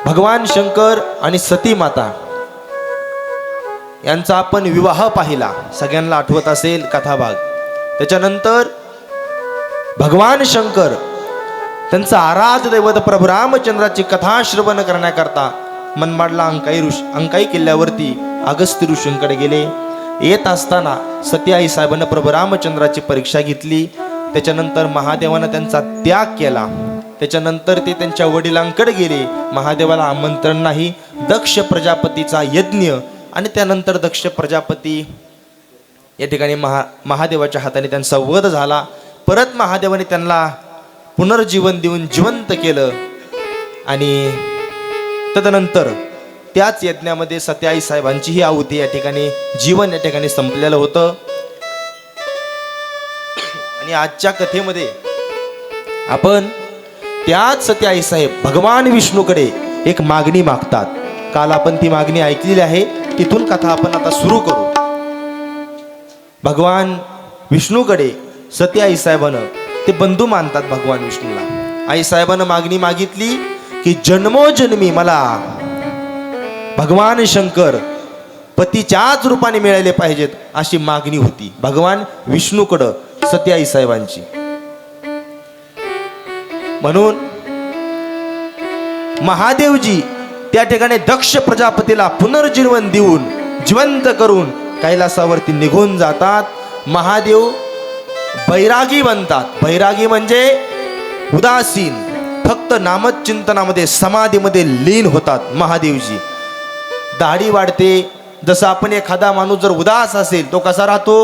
भगवान शंकर आणि सती माता यांचा आपण विवाह पाहिला, सगळ्यांना आठवत असेल कथाभाग। त्याच्यानंतर भगवान शंकर त्यांचा आराध्य दैवत प्रभू रामचंद्राची कथा श्रवण करण्याकरता मनमाडला अंकाई किल्ल्यावरती अगस्त्य ऋषींकडे गेले। येत असताना सती आई साहेबांना प्रभू रामचंद्राची परीक्षा घेतली। त्याच्यानंतर महादेवानं त्यांचा त्याग केला। त्याच्यानंतर ते त्यांच्या वडिलांकडे गेले, महादेवाला आमंत्रण नाही। दक्ष प्रजापतीचा यज्ञ आणि त्यानंतर दक्ष प्रजापती या ठिकाणी महादेवाच्या हाताने त्यांचा वध झाला। परत महादेवाने त्यांना पुनर्जीवन देऊन जिवंत केलं आणि तदनंतर त्याच यज्ञामध्ये सती आई साहेबांची ही आहुती या ठिकाणी जीवन या ठिकाणी संपलेलं होतं। आणि आजच्या कथेमध्ये आपण त्याच सती आई साहेब भगवान विष्णूकडे एक मागणी मागतात। काल आपण ती मागणी ऐकलेली आहे, तिथून कथा आपण आता सुरू करू। भगवान विष्णूकडे सती आई साहेबानं ते बंधू मानतात भगवान विष्णूला। आई साहेबानं मागणी मागितली की जन्मोजन्मी मला भगवान शंकर पतीच्याच रूपाने मिळाले पाहिजेत, अशी मागणी होती भगवान विष्णूकडं सती आई साहेबांची। म्हणून महादेवजी त्या ठिकाणी दक्ष प्रजापतीला पुनर्जीवन देऊन जिवंत करून कैलासावरती निघून जातात। महादेव बैरागी बनतात। बैरागी म्हणजे उदासीन, फक्त नामचिंतनामध्ये समाधीमध्ये लीन होतात महादेवजी। दाढी वाढते, जसं आपण एखादा माणूस जर उदास असेल तो कसा राहतो,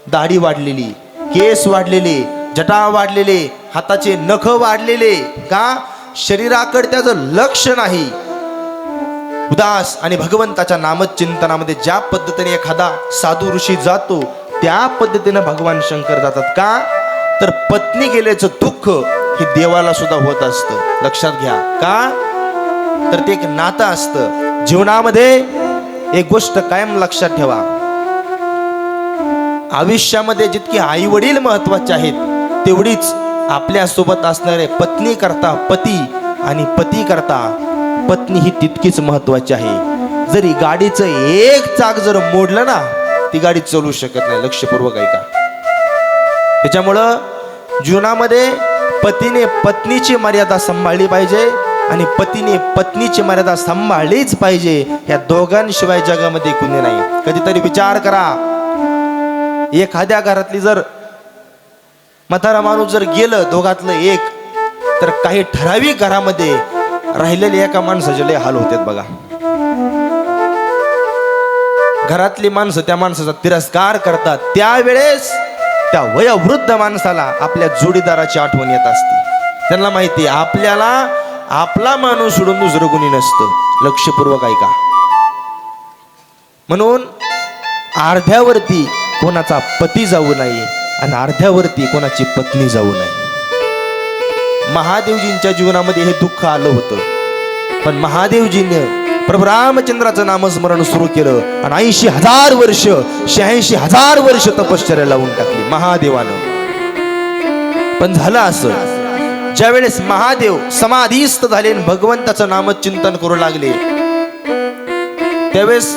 दाढी वाढलेली, केस वाढलेले, जटा वाढलेले, हाताचे नख वाढलेले, का शरीराकडे त्याचं लक्ष नाही, उदास। आणि भगवंताच्या नामचिंतनामध्ये ज्या पद्धतीने एखादा साधू ऋषी जातो त्या पद्धतीने भगवान शंकर जातात। का तर पत्नी गेल्याचं दुःख हे देवाला सुद्धा होत असतं, लक्षात घ्या। का तर ते एक नातं असतं जीवनामध्ये। एक गोष्ट कायम लक्षात ठेवा, आयुष्यामध्ये जितके आई वडील महत्वाचे आहेत तेवढीच आपल्या सोबत असणारे पत्नी करता पती आणि पती करता पत्नी ही तितकीच महत्वाची आहे। जरी गाडीचं एक चाक जर मोडलं ना, ती गाडी चालू शकत नाही, लक्षपूर्वक ऐका। त्याच्यामुळं जीवनामध्ये पतीने पत्नीची मर्यादा सांभाळली पाहिजे आणि पतीने पत्नीची मर्यादा सांभाळलीच पाहिजे। या दोघांशिवाय जगामध्ये कुणी नाही। कधीतरी विचार करा, एखाद्या घरातली जर म्हातारा माणूस जर गेलं दोघातलं एक, तर काही ठराविक घरामध्ये राहिलेले एका माणसाचे लय हाल होतात बघा। घरातली माणसं त्या माणसाचा तिरस्कार करतात, त्यावेळेस त्या वयोवृद्ध माणसाला आपल्या जोडीदाराची आठवण येत असते। त्यांना माहिती आपल्याला आपला माणूस सोडून दुसरं कोणी नसतं, लक्षपूर्वक ऐका। म्हणून अर्ध्यावरती कोणाचा पती जाऊ नये आणि अर्ध्यावरती कोणाची पत्नी जाऊ नये। महादेवजींच्या जीवनामध्ये हे दुःख आलं होतं, पण महादेवजीने प्रभू रामचंद्राचं नामस्मरण सुरू केलं आणि 80,000 वर्ष 86,000 वर्ष तपश्चर्या लावून टाकली महादेवानं। पण झालं असं, ज्या वेळेस महादेव समाधीस्थ झाले आणि भगवंताचं नामचिंतन करू लागले, त्यावेळेस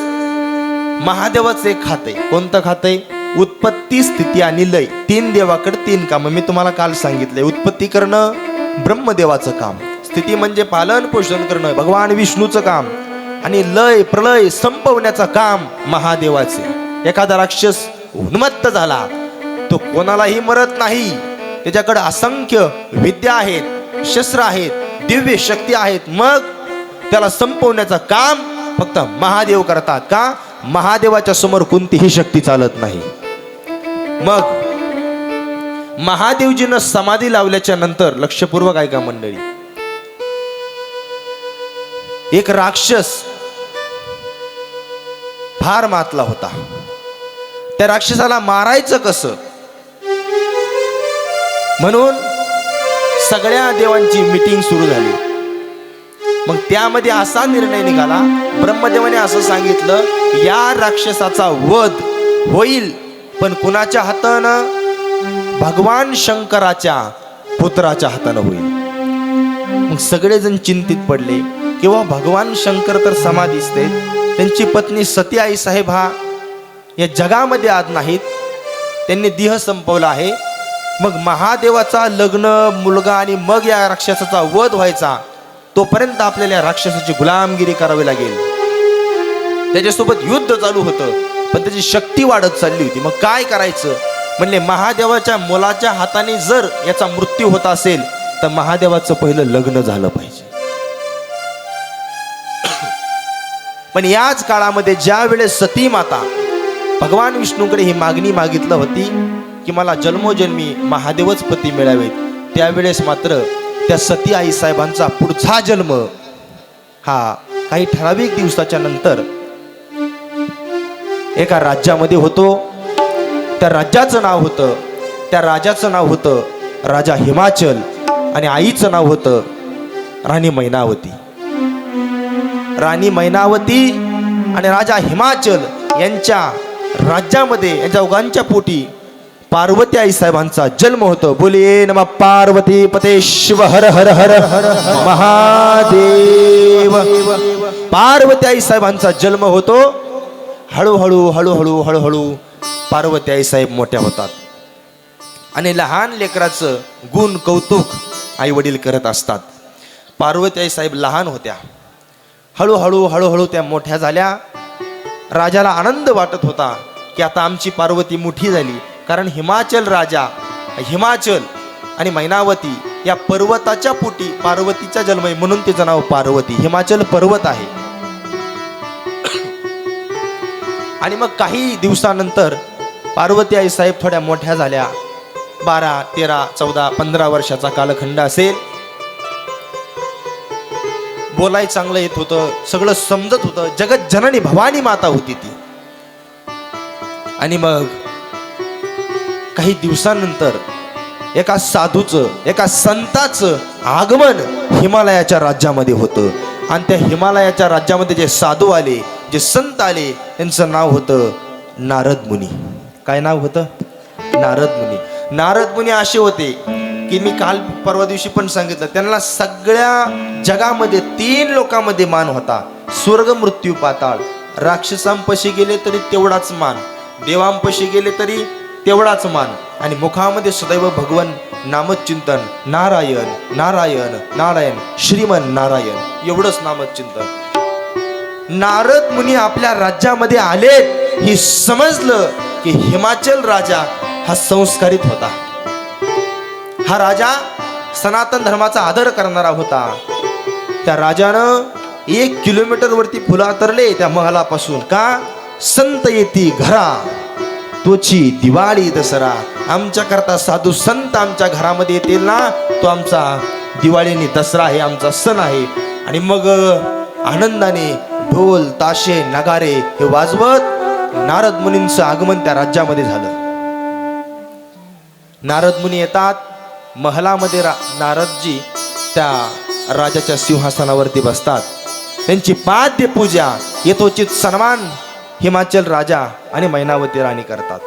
महादेवाचं एक खाते, कोणतं खाते, उत्पत्ती स्थिती आणि लय। 3 देवाकडे 3 काम मी तुम्हाला काल सांगितले। उत्पत्ती करणं ब्रह्मदेवाचं काम, स्थिती म्हणजे पालन पोषण करणं भगवान विष्णूचं काम, आणि लय प्रलय संपवण्याचं काम महादेवाचे। एखादा राक्षस उन्मत्त झाला तो कोणालाही मरत नाही, त्याच्याकडे असंख्य विद्या आहेत, शस्त्र आहेत, दिव्य शक्ती आहेत, मग त्याला संपवण्याचं काम फक्त महादेव करतात। का महादेवाच्या समोर कोणतीही शक्ती चालत नाही। मग महादेवजीनं समाधी लावल्याच्या नंतर लक्षपूर्वक ऐका मंडळी, एक राक्षस फार मातला होता। त्या राक्षसाला मारायचं कसं म्हणून सगळ्या देवांची मीटिंग सुरू झाली। मग त्यामध्ये असा निर्णय निघाला, ब्रह्मदेवाने असं सांगितलं, या राक्षसाचा वध होईल पण कुणाच्या हातानं, भगवान शंकराच्या पुत्राच्या हातानं होईल। मग सगळेजण चिंतित पडले किंवा भगवान शंकर तर समाधीस्थ आहेत, त्यांची पत्नी सती आई साहेब हा या जगामध्ये आज नाहीत, त्यांनी देह संपवला आहे. मग महादेवाचा लग्न मुलगा आणि मग या राक्षसाचा वध व्हायचा, तोपर्यंत आपल्याला या राक्षसाची गुलामगिरी करावी लागेल. त्याच्यासोबत युद्ध चालू होतं, पण त्याची शक्ती वाढत चालली होती. मग काय करायचं म्हणले, महादेवाच्या मुलाच्या हाताने जर याचा मृत्यू होत असेल तर महादेवाचं पहिलं लग्न झालं पाहिजे. पण याच काळामध्ये ज्या वेळेस सती माता भगवान विष्णूकडे ही मागणी मागितलं होती की मला जन्मोजन्मी महादेवच पती मिळावेत, त्यावेळेस मात्र त्या सती आई साहेबांचा पुढचा जन्म हा काही ठराविक दिवसाच्या नंतर एका राज्यामध्ये होतो. त्या राज्याचं नाव होतं, त्या राजाचं नाव होतं राजा हिमाचल आणि आईचं नाव होतं राणी मैनावती. राणी मैनावती आणि राजा हिमाचल यांच्या राज्यामध्ये यांच्या उगांच्या पोटी पार्वती आई साहेबांचा जन्म होतो. बोलिये नमः पार्वती पते शिव हर हर हर हर महादेव. पार्वती आई साहेबांचा जन्म होतो. हळूहळू हळूहळू हळूहळू पार्वती आई साहेब मोठ्या होतात आणि लहान लेकराचं गुण कौतुक आई वडील करत असतात. पार्वती आई साहेब लहान होत्या, हळूहळू हळूहळू त्या मोठ्या झाल्या. राजाला आनंद वाटत होता की आता आमची पार्वती मोठी झाली, कारण हिमाचल राजा, हिमाचल आणि मैनावती या पर्वताच्या पोटी पार्वतीचा जन्म आहे, म्हणून तिचं नाव पार्वती. हिमाचल पर्वत आहे. आणि मग काही दिवसानंतर पार्वती आई साहेब थोड्या मोठ्या झाल्या. 12, 13, 14, 15 वर्षाचा कालखंड असेल. बोलाय चांगलं येत होतं, सगळं समजत होतं. जगत जननी भवानी माता होती ती. आणि मग काही दिवसानंतर एका साधूचं, एका संताचं आगमन हिमालयाच्या राज्यामध्ये होतं. आणि त्या हिमालयाच्या राज्यामध्ये जे साधू आले, जे संत आले, त्यांचं नाव होतं नारद मुनी. काय नाव होतं? नारद मुनी. नारद मुनी असे होते की मी काल परवा दिवशी पण सांगितलं, त्यांना सगळ्या जगामध्ये 3 लोकांमध्ये मान होता. स्वर्ग, मृत्यू, पाताळ. राक्षसांपाशी गेले तरी तेवढाच मान, देवांपाशी गेले तरी तेवढाच मान. आणि मुखामध्ये सदैव भगवन नामचिंतन, नारायण नारायण नारायण श्रीमन नारायण, एवढंच नामचिंतन. नारद मुनी आपल्या राज्यामध्ये आले, हे समजलं की हिमाचल राजा हा संस्कारित होता. हा राजा सनातन धर्माचा आदर करणारा होता. त्या राजानं 1 किलोमीटर वरती फुला तरले त्या महालापासून. का? संत येती घरा तोची दिवाळी दसरा. आमच्या करता साधू संत आमच्या घरामध्ये येतील ना, तो आमचा दिवाळी आणि दसरा हे आमचा सण आहे. आणि मग आनंदाने ढोल ताशे नगारे हे वाजवत नारद मुनींचं आगमन त्या राज्यामध्ये झालं. नारद मुनी येतात महलामध्ये. नारदजी त्या राजाच्या सिंहासनावरती बसतात. त्यांची पाद्य पूजा, यथोचित सन्मान हिमाचल राजा आणि मैनावती राणी करतात.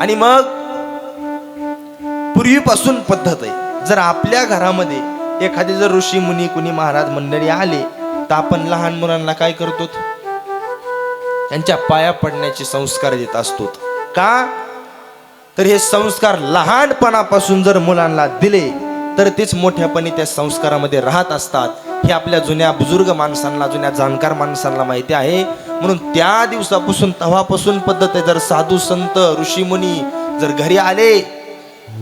आणि मग पूर्वीपासून पद्धत आहे, जर आपल्या घरामध्ये एखादे जर ऋषी मुनी कुणी महाराज मंडळी आले तर आपण लहान मुलांना काय करतो? त्यांच्या पाया पडण्याचे संस्कार देत असतो. का? तर हे संस्कार लहानपणापासून जर मुलांना दिले तर तेच मोठ्यापणी त्या संस्कारामध्ये राहत असतात. हे आपल्या जुन्या बुजुर्ग माणसांना, जुन्या जाणकार माणसांना माहिती आहे. म्हणून त्या दिवसापासून, तेव्हापासून पद्धत आहे, जर साधू संत ऋषी मुनी जर घरी आले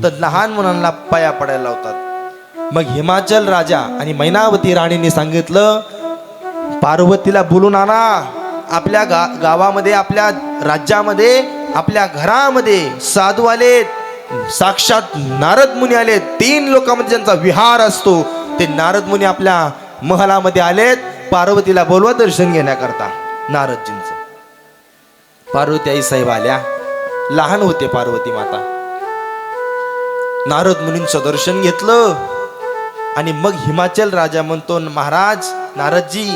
तर लहान मुलांना पाया पडायला लावतात. मग हिमाचल राजा आणि मैनावती राणीने सांगितलं, पार्वतीला बोलून आणा. आपल्या गावामध्ये, आपल्या राज्यामध्ये, आपल्या घरामध्ये साधू आलेत, साक्षात नारद मुनी आलेत. 3 लोकांमध्ये ज्यांचा विहार असतो ते नारद मुनी आपल्या महलामध्ये आलेत. पार्वतीला बोलवा दर्शन घेण्याकरता नारदजींचं. पार्वती आई साहेब आल्या. लहान होते पार्वती माता. नारद मुनींचं दर्शन घेतलं. आणि मग हिमाचल राजा म्हणतो, महाराज नारदजी,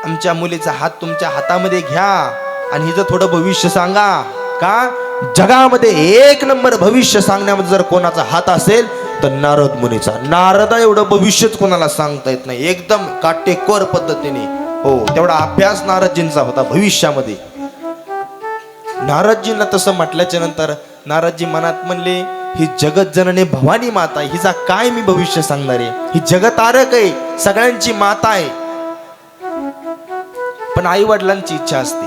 आमच्या मुलीचा हात तुमच्या हातामध्ये घ्या आणि हिचं थोडं भविष्य सांगा. का? जगामध्ये 1 नंबर भविष्य सांगण्यामध्ये जर कोणाचा हात असेल तर नारद मुनीचा. नारदा एवढं भविष्यच कोणाला सांगता येत नाही, एकदम काटेकोर पद्धतीने. हो, तेवढा अभ्यास नारदजींचा होता भविष्यामध्ये. नारदजींना तसं म्हटल्याच्या नंतर नारदजी मनात म्हणले, ही जगत जननी भवानी माता, हिचा काय मी भविष्य सांगणार आहे? ही जगतारक आहे, सगळ्यांची माता आहे. पण आई वडिलांची इच्छा असते.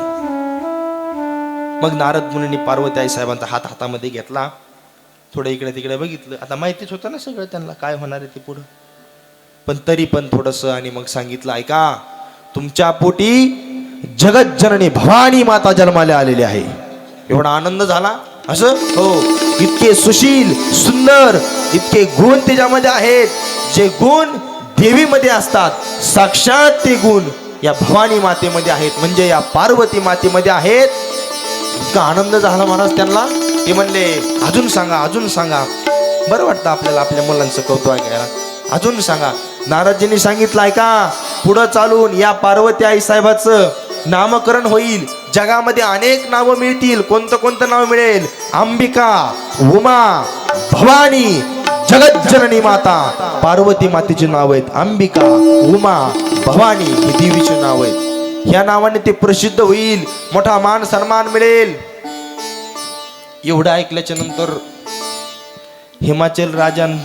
मग नारद मुनींनी पार्वती आई साहेबांचा हात हातामध्ये घेतला, थोडं इकडे तिकडे बघितलं. आता माहितीच होतं ना सगळं त्यांना काय होणार आहे ते पुढं, पण तरी पण थोडस. आणि मग सांगितलं, ऐका, तुमच्या पोटी जगत जननी भवानी माता जन्माला आलेली आहे. एवढा आनंद झाला. असं हो, इतके सुशील सुंदर इतके गुण त्याच्यामध्ये आहेत, जे गुण देवीमध्ये असतात, साक्षात ते गुण या भवानी मातेमध्ये आहेत, म्हणजे या पार्वती मातेमध्ये आहेत. इतका आनंद झाला महाराज त्यांना. ते म्हणले, अजून सांगा, अजून सांगा. बरं वाटतं आपल्याला आपल्या मुलांचं कौतुक ऐकायला. अजून सांगा. नारदजींनी सांगितलं, ऐका, पुढं चालून या पार्वती आई साहेबाचं नामकरण होईल. जगामध्ये अनेक नावं मिळतील. कोणतं कोणतं नाव मिळेल? अंबिका, उमा, भवानी, जगत जननी माता. पार्वती मातेची नाव आहेत अंबिका, उमा, भवानी, ही देवीची नाव आहेत. ह्या नावाने ते प्रसिद्ध होईल, मोठा मान सन्मान मिळेल. एवढं ऐकल्याच्या नंतर हिमाचल राजान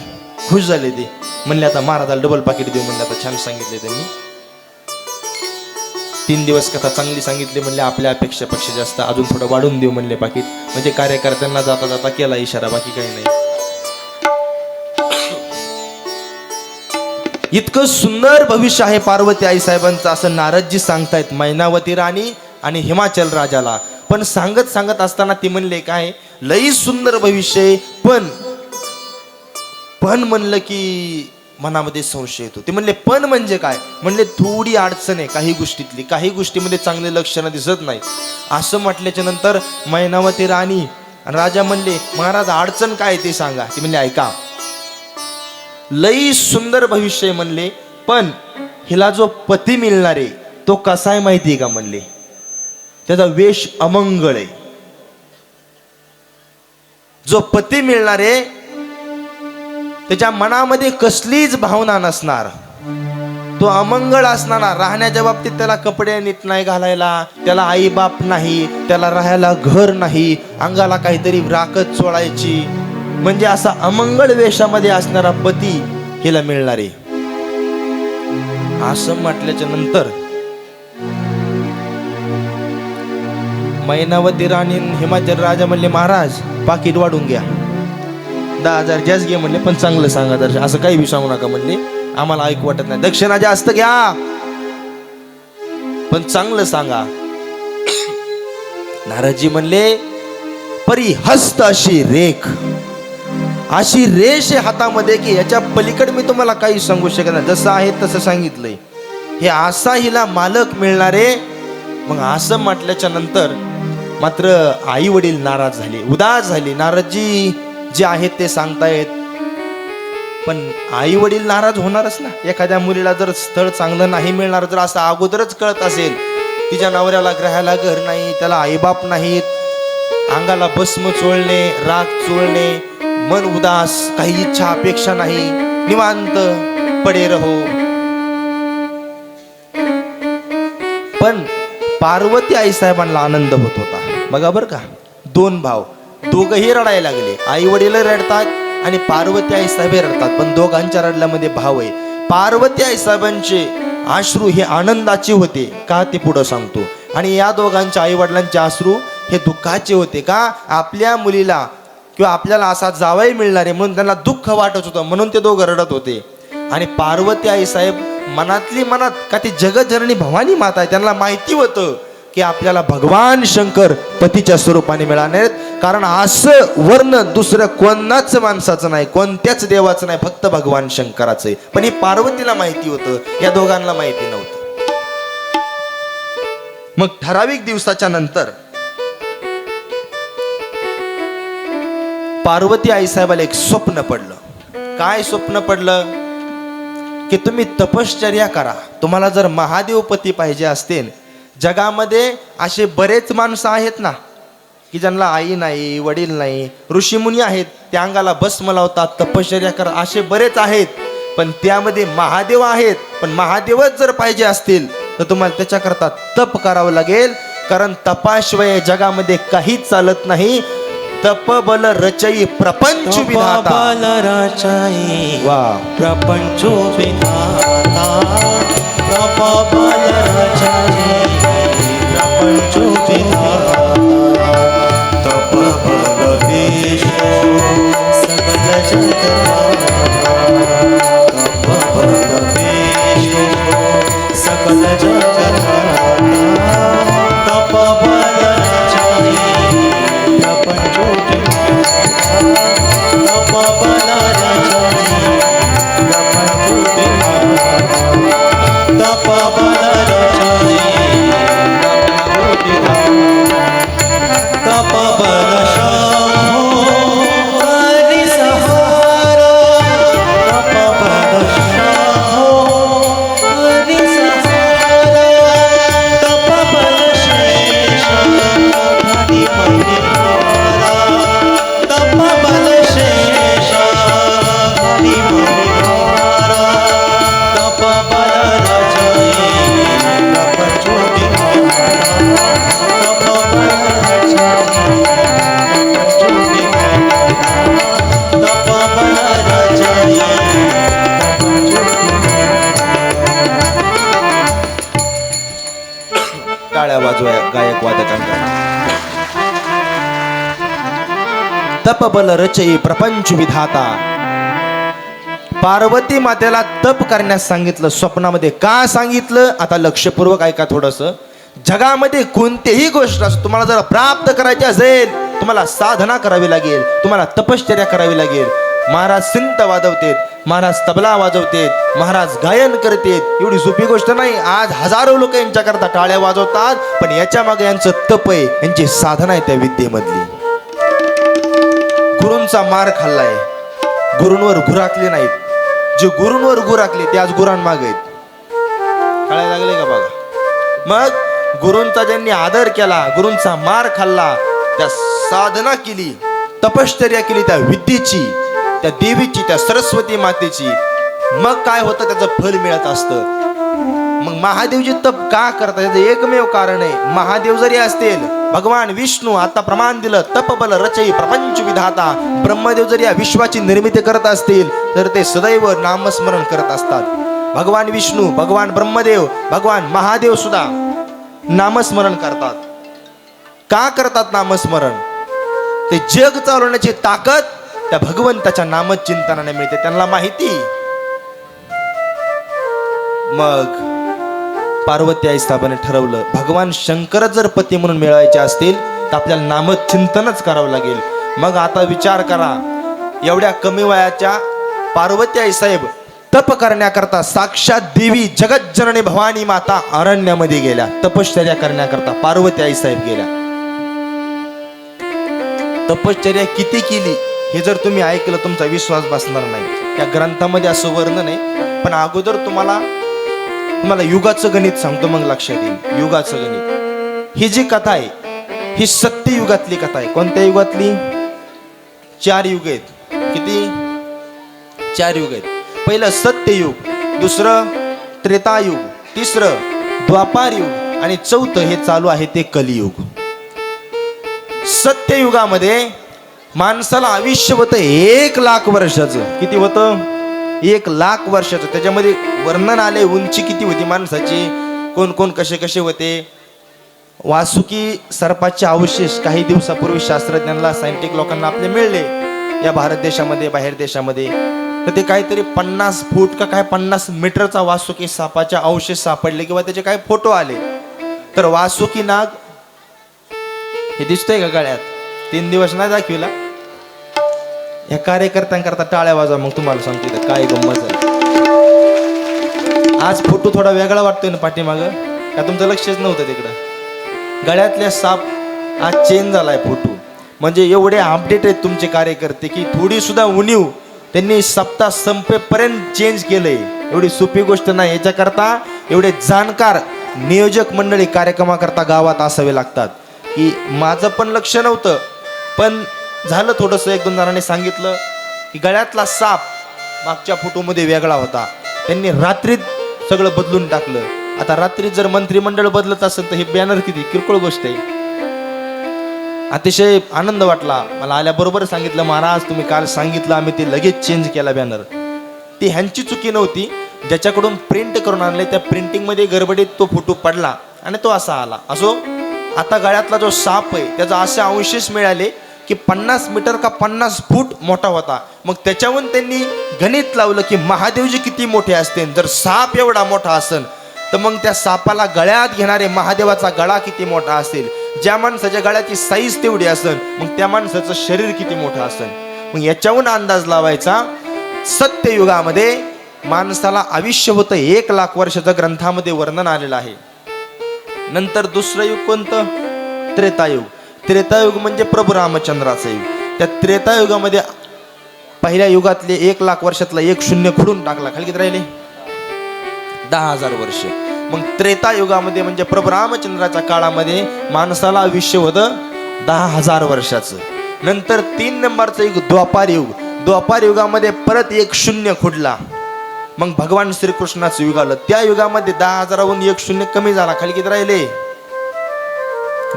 खुश झाले. ते म्हणले, आता महाराजाला डबल पाकिट देऊ. म्हणले, आता छान सांगितले त्यांनी. 3 दिवस कथा चांगली सांगितली. म्हणले, आपल्या अपेक्षेपेक्षा जास्त अजून थोडं वाढून देऊ म्हणले पाकिट. म्हणजे कार्यकर्त्यांना जाता जाता केला इशारा, बाकी काही नाही. इतकं सुंदर भविष्य आहे पार्वती आई साहेबांचं, असं नारदजी सांगतायत मैनावती राणी आणि हिमाचल राजाला. पण सांगत सांगत असताना ती म्हणले, काय लई सुंदर भविष्य आहे, पण म्हणलं की मनामध्ये संशय येतो. ते म्हणले, पण म्हणजे काय? म्हणले, थोडी अडचण आहे काही गोष्टीतली, काही गोष्टीमध्ये चांगले लक्षणं दिसत नाही. असं म्हटल्याच्या नंतर मैनावती राणी आणि राजा म्हणले, महाराज अडचण काय ते सांगा. ते म्हणले, ऐका, लई सुंदर भविष्य आहे म्हणले, पण हिला जो पती मिळणार आहे तो कसा आहे माहिती आहे का? म्हणले, त्याचा वेश अमंगळ आहे. जो पती मिळणार आहे त्याच्या मनामध्ये कसलीच भावना नसणार, तो अमंगळ असणार. राहण्याच्या बाबतीत त्याला कपडे नीट नाही घालायला, त्याला आई बाप नाही, त्याला राहायला घर नाही, अंगाला काहीतरी राखत चोळायची, म्हणजे असा अमंगळ वेशामध्ये असणारा पती हिला मिळणार आहे. असं म्हटल्याच्या नंतर मैनावती राणी हिमाचल राजा म्हणले, महाराज पाकिट वाढून घ्या, 10,000 जास्त घे म्हणले, पण चांगलं सांगा दर्शन, असं काही बी सांगू नका म्हणले, आम्हाला ऐकू वाटत नाही. दक्षिणा जास्त घ्या पण चांगलं सांगा. नारदजी म्हणले, परी हस्त अशी रेख, अशी रेष आहे हातामध्ये की याच्या पलीकडे मी तुम्हाला काही सांगू शकत नाही. जसं आहे तसं सांगितलंय. हे असा हिला मालक मिळणारे. मग असं म्हटल्याच्या नंतर मात्र आई वडील नाराज झाले, उदास झाले. नारदजी जे आहेत ते सांगतायत, पण आई वडील नाराज होणारच ना. एखाद्या मुलीला जर स्थळ चांगलं नाही मिळणार, जर असं अगोदरच कळत असेल, तिच्या नवऱ्याला ग्रहाला घर नाही, त्याला आईबाप नाहीत, अंगाला भस्म चोळणे, राग चोळणे, मन उदास, काही इच्छा अपेक्षा नाही, निवांत पडे रहो. पण पार्वती आई साहेबांना आनंद होत होता. बघा बरं का, 2 भाव, दोघंही रडायला लागले. आई वडील रडतात आणि पार्वती आई साहेब रडतात, पण दोघांच्या रडल्यामध्ये भाव आहे. पार्वती आई साहेबांचे अश्रू हे आनंदाचे होते का, ते पुढं सांगतो. आणि या दोघांच्या आई वडिलांचे अश्रू हे दुःखाचे होते का, आपल्या मुलीला किंवा आपल्याला असा जावई मिळणार आहे म्हणून त्यांना दुःख वाटत होतं, म्हणून ते दोघं रडत होते. आणि पार्वती आई साहेब मनातली मनात, का ती जगतजननी भवानी माता आहे, त्यांना माहिती होतं की आपल्याला भगवान शंकर पतीच्या स्वरूपाने मिळाले आहेत. कारण असं वर्णन दुसरं कोणाच माणसाचं नाही, कोणत्याच देवाचं नाही, फक्त भगवान शंकराचं आहे. पण हे पार्वतीला माहिती होतं, या दोघांना माहिती नव्हतं. मग ठराविक दिवसाच्या नंतर पार्वती आई साहेबाला एक स्वप्न पडलं. काय स्वप्न पडलं? की तुम्ही तपश्चर्या करा. तुम्हाला जर महादेव पती पाहिजे असतील, जगामध्ये असे बरेच माणसं आहेत ना, की ज्यांना आई नाही, वडील नाही, ऋषीमुनी आहेत, त्या अंगाला भस्म लावतात, तपश्चर्या कर, असे बरेच आहेत. पण त्यामध्ये महादेव आहेत. पण महादेवच जर पाहिजे असतील तर तुम्हाला त्याच्याकरता तप करावं लागेल. कारण तपाशिवाय जगामध्ये काहीच चालत नाही. तप बल रचई प्रपंच विधाता. वा प्रपंच विधाता. तप बल रचई प्रपंच विधाता. तप बल विष्णु सकल जगन्नाथा. तप बल विष्णु सकल जगन्नाथा. तप बल रचई प्रपंच विधाता. तप बल रचई प्रपंच विधाता. तप बल रचई प्रपंच विधाता. तप बल शंभो हरि सहारा. तप बल शंभो हरि सहारा. तप बल शेष हरि मणिहारा. तप बल शेष हरि मणिहारा. तप बल रचई प्रपंच विधाता. तप बल रचई प्रपंच विधाता. तप बल रचई प्रपंच टाळ्या वाजवा गायक वादकांना. तप बल रचई प्रपंच विधाता. पार्वती मातेला तप करण्यास सांगितलं स्वप्नामध्ये. का सांगितलं? आता लक्षपूर्वक ऐका थोडस. जगामध्ये कोणतीही गोष्ट असो, तुम्हाला जर प्राप्त करायची असेल, तुम्हाला साधना करावी लागेल, तुम्हाला तपश्चर्या करावी लागेल. महाराज सिंत वाजवतेत, महाराज तबला वाजवतेत, महाराज गायन करतेत. एवढी सोपी गोष्ट नाही. आज हजारो लोक यांच्याकरता टाळ्या वाजवतात, पण याच्या मागे यांचं तप आहे, यांची साधना आहे त्या विद्येमधली. गुरूंचा मार खाल्लाय, गुरूंवर गुराकले नाहीत. जे गुरूंवर गुराकले ते आज गुरांमागे आहेत. कळायला लागले का बघा. मग गुरूंचा ज्यांनी आदर केला, गुरूंचा मार खाल्ला, त्या साधना केली, तपश्चर्या केली त्या विद्येची, त्या देवीची, त्या सरस्वती मातेची, मग काय होतं? त्याचं फल मिळत असतं. मग महादेवजी तप का करतात? त्याचं एकमेव कारण आहे. महादेव जरी असतील, भगवान विष्णू आता प्रमाण दिलं, तप बल रचई प्रपंच विधाता. ब्रह्मदेव जरी या विश्वाची निर्मिती करत असतील तर ते सदैव नामस्मरण करत असतात. भगवान विष्णू, भगवान ब्रह्मदेव, भगवान महादेव सुद्धा नामस्मरण करतात. का करतात नामस्मरण? ते जग चालवण्याची ताकद त्या भगवंताच्या नामचिंतनाने मिळते. त्यांना माहिती. मग पार्वती आई स्थापने ठरवलं, भगवान शंकर जर पती म्हणून मिळवायचे असतील तर आपल्याला नामचिंतनच करावं लागेल. मग आता विचार करा, एवढ्या कमी वयाच्या पार्वती आई साहेब तप करण्याकरता साक्षात देवी जगज्जननी भवानी माता अरण्यामध्ये गेल्या तपश्चर्या करण्याकरता. पार्वती आई साहेब गेल्या. तपश्चर्या किती केली हे जर तुम्ही ऐकलं, तुमचा विश्वास बसणार नाही. त्या ग्रंथामध्ये असं वर्णन आहे. पण अगोदर तुम्हाला युगाचं गणित सांगतो, मग लक्षात येईल. युगाचं गणित ही जी कथा आहे, ही सत्ययुगातली कथा आहे. कोणत्या युगातली? 4 युग आहेत. किती? 4 युग आहेत. पहिलं सत्ययुग, दुसरं त्रेतायुग, तिसरं द्वापार युग आणि चौथं हे चालू आहे ते कलियुग. सत्ययुगामध्ये माणसाला आयुष्य होतं 1,00,000 वर्षाचं. किती होतं? 1,00,000 वर्षाचं. त्याच्यामध्ये वर्णन आले, उंची किती होती माणसाची, कोण कोण कसे कसे होते. वासुकी सर्पाचे अवशेष काही दिवसापूर्वी शास्त्रज्ञांना, सायंटिस्ट लोकांना आपले मिळले या भारत देशामध्ये, बाहेर देशामध्ये. तर ते काहीतरी 50 फूट का काय 50 मीटरचा वासुकी सापाचे अवशेष सापडले किंवा त्याचे काही फोटो आले. तर वासुकी नाग हे दिसतंय का गळ्यात? 3 दिवस नाही दाखविला. या कार्यकर्त्यांकरता टाळ्या वाजवा. मग तुम्हाला सांगतो काय गंमत आहे. आज फोटो थोडा वेगळा वाटतोय ना पाठीमागं, का तुमचं लक्षच नव्हतं तिकडं? गळ्यातल्या साप आज चेंज झालाय फोटो. म्हणजे एवढे अपडेट आहेत तुमचे कार्यकर्ते की थोडी सुद्धा उणीव त्यांनी सप्ताह संपेपर्यंत चेंज केलंय. एवढी सोपी गोष्ट नाही. याच्याकरता एवढे जाणकार नियोजक मंडळी कार्यक्रमाकरता गावात असावे लागतात. की माझं पण लक्ष नव्हतं, पण झालं थोडंसं. एक दोन जणांनी सांगितलं की गळ्यातला साप मागच्या फोटोमध्ये वेगळा होता, त्यांनी रात्रीत सगळं बदलून टाकलं. आता रात्रीत जर मंत्रिमंडळ बदलत असेल तर हे बॅनर किती किरकोळ गोष्ट आहे. अतिशय आनंद वाटला मला. आल्याबरोबर सांगितलं, महाराज तुम्ही काल सांगितलं, आम्ही ते लगेच चेंज केला बॅनर. ती ह्यांची चुकी नव्हती, ज्याच्याकडून प्रिंट करून आणले त्या प्रिंटिंगमध्ये गडबडीत तो फोटो पडला आणि तो असा आला. असो, आता गळ्यातला जो साप आहे त्याचा असे अंशेष मिळाले की 50 मीटर का 50 फूट मोठा होता. मग त्याच्याहून त्यांनी गणित लावलं की महादेवजी किती मोठे असते. जर साप एवढा मोठा असेल तर मग त्या सापाला गळ्यात घेणारे महादेवाचा गळा किती मोठा असेल. ज्या माणसाच्या गळ्याची साईज तेवढी असेल मग त्या माणसाचं शरीर किती मोठं असेल. मग याच्याहून अंदाज लावायचा. सत्ययुगामध्ये माणसाला आयुष्य होतं 1,00,000 वर्षाचं ग्रंथामध्ये वर्णन आलेलं आहे. नंतर दुसरं युग कोणतं? त्रेतायुग. त्रेतायुग म्हणजे प्रभू रामचंद्राचं युग. त्या त्रेतायुगामध्ये पहिल्या युगातले 1,00,000 वर्षातला 1 शून्य खुडून टाकला, खाली किती राहिले? 10,000 वर्ष. मग त्रेतायुगामध्ये म्हणजे प्रभू रामचंद्राच्या काळामध्ये माणसाला आयुष्य होतं 10,000 वर्षाचं. नंतर 3 नंबरचं युग द्वापार युग. द्वापार युगामध्ये परत 1 शून्य खुडला. मग भगवान श्रीकृष्णाचं युग आलं. त्या युगामध्ये 10,000हून 1 शून्य कमी झाला, खाली किती राहिले?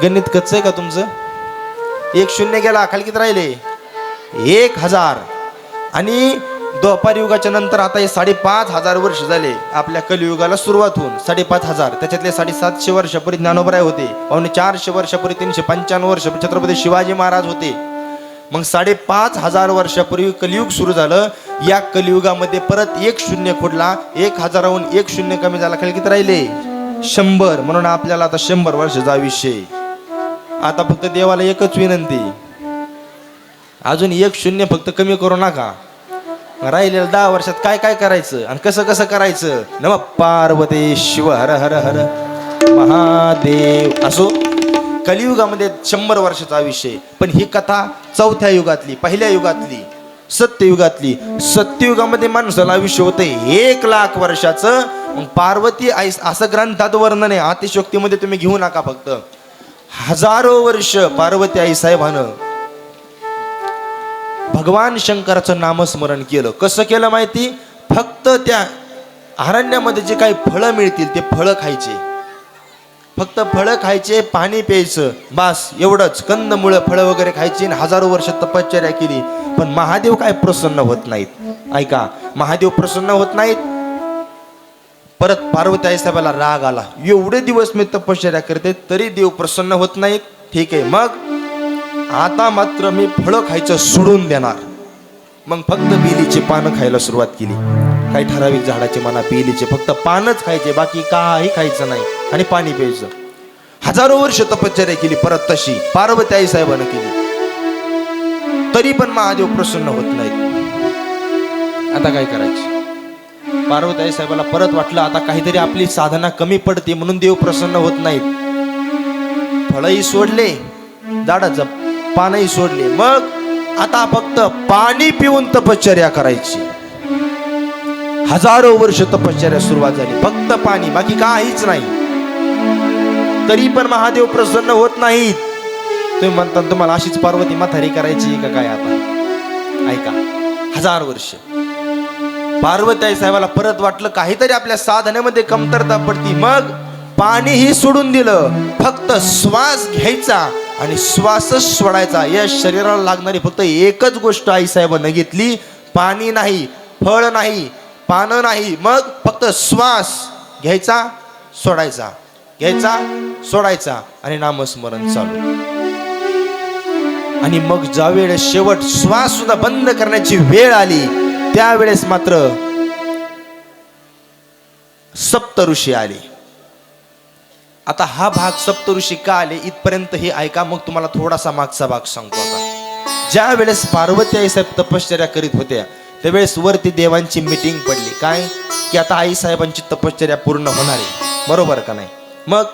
गणित कच्च आहे का तुमचं? 1 शून्य गेला, खाली किती राहिले? 1,000. आणि द्वापार युगाच्या नंतर आता हे 5,500 वर्ष झाले आपल्या कलियुगाला सुरुवात होऊन. 5,500 त्याच्यातले 750 वर्षापूर्वी ज्ञानोबराय होते. 450 वर्षापूर्वी 395 वर्ष छत्रपती शिवाजी महाराज होते. मग 5,500 वर्षापूर्वी कलियुग सुरू झालं. या कलियुगामध्ये परत 1 शून्य खुडला. 1,000हून 1 शून्य कमी झाला, खाली किती राहिले? 100. म्हणून आपल्याला आता 100 वर्षाचा आयुष्य. आता फक्त देवाला एकच विनंती, अजून 1 शून्य फक्त कमी करू नका. राहिलेल्या 10 वर्षात काय काय करायचं आणि कसं कसं करायचं. नमः पार्वती शिव हर हर हर महादेव. असो, कलियुगामध्ये 100 वर्षाचा आयुष्य. पण ही कथा 4थ्या युगातली, पहिल्या युगातली, सत्ययुगातली. सत्ययुगामध्ये माणसाला आयुष्य होतं 1,00,000 वर्षाचं. मग पार्वती आई असं ग्रंथात वर्णन आहे, अतिशोक्तीमध्ये तुम्ही घेऊ नका. फक्त 1000 वर्ष पार्वती आई साहेबानं भगवान शंकराचं नामस्मरण केलं. कसं केलं माहिती? फक्त त्या अरण्यामध्ये जे काही फळं मिळतील ते फळं खायचे, फक्त फळं खायचे, पाणी प्यायचं, बस एवढंच. कंदमुळं फळं वगैरे खायची. 1000 वर्ष तपश्चर्या केली. पण महादेव काय प्रसन्न होत नाहीत. ऐका, महादेव प्रसन्न होत नाहीत. परत पार्वती आई साहेबाला राग आला, एवढे दिवस मी तपश्चर्या करते तरी देव प्रसन्न होत नाहीत. ठीक आहे, मग आता मात्र मी फळं खायचं सोडून देणार. मग फक्त बेलीचे पानं खायला सुरुवात केली. काही ठराविक झाडाचे म्हणा, बेलीचे फक्त पानच खायचे, बाकी काही खायचं नाही आणि पाणी प्यायचं. 1000 वर्ष तपश्चर्या केली परत तशी पार्वती आई साहेबानं केली, तरी पण महादेव प्रसन्न होत नाहीत. आता काय करायचं? पार्वती आई साहेबाला परत वाटलं आता काहीतरी आपली साधना कमी पडते म्हणून देव प्रसन्न होत नाहीत. फळही सोडले, झाडाचं पानही सोडले. मग आता फक्त पाणी पिऊन तपश्चर्या करायची. 1000 वर्ष तपश्चर्या सुरुवात झाली, फक्त पाणी, बाकी काहीच नाही. तरी पण महादेव प्रसन्न होत नाहीत. तुम्ही म्हणता तुम्हाला अशीच पार्वती म्हातारी करायची का काय? आता ऐका, 1000 वर्ष पार्वती आई साहेबाला परत वाटलं काहीतरी आपल्या साधनेमध्ये कमतरता पडती. मग पाणीही सोडून दिलं, फक्त श्वास घ्यायचा आणि श्वासच सोडायचा. या शरीराला लागणारी फक्त एकच गोष्ट आई साहेबांनी घेतली, पाणी नाही, फळ नाही, पानं नाही, मग फक्त श्वास घ्यायचा, सोडायचा, घ्यायचा, सोडायचा आणि नामस्मरण चालू. आणि मग ज्या वेळेस शेवट श्वास सुद्धा बंद करण्याची वेळ आली त्यावेळेस मात्र सप्तऋषी आले. आता हा भाग सप्तऋषी का आले इथपर्यंत हे ऐका, मग तुम्हाला थोडासा मागचा भाग सांगतो. आता ज्या वेळेस पार्वती आई साहेब तपश्चर्या करीत होत्या त्यावेळेस वरती देवांची मीटिंग पडली. काय की आता आई साहेबांची तपश्चर्या पूर्ण होणार आहे, बरोबर का नाही? मग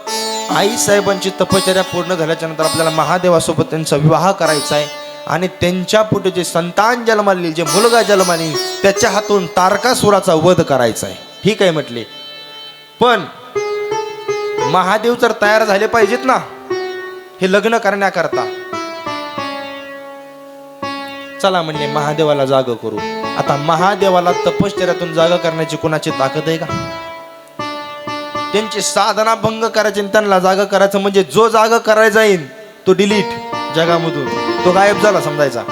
आई साहेबांची तपश्चर्या पूर्ण झाल्याच्या नंतर आपल्याला महादेवासोबत त्यांचा विवाह करायचा आहे आणि त्यांच्या पुढे जे संतान जन्माली, जे मुलगा जन्माली, त्याच्या हातून तारकासुराचा वध करायचा आहे. ठीक आहे म्हटले, पण महादेव तर तयार झाले पाहिजेत ना. हे लग्न करण्याकरता. चला म्हणले महादेवाला जाग करू. आता महादेवाला तपश्चर्यातून जागा करण्याची कोणाची ताकद आहे का? त्यांची साधना भंग करायची आणि त्यांना जागा करायचं म्हणजे जो जागा करायला जाईल तो डिलीट जगामधून, तो गायब झाला समजायचा.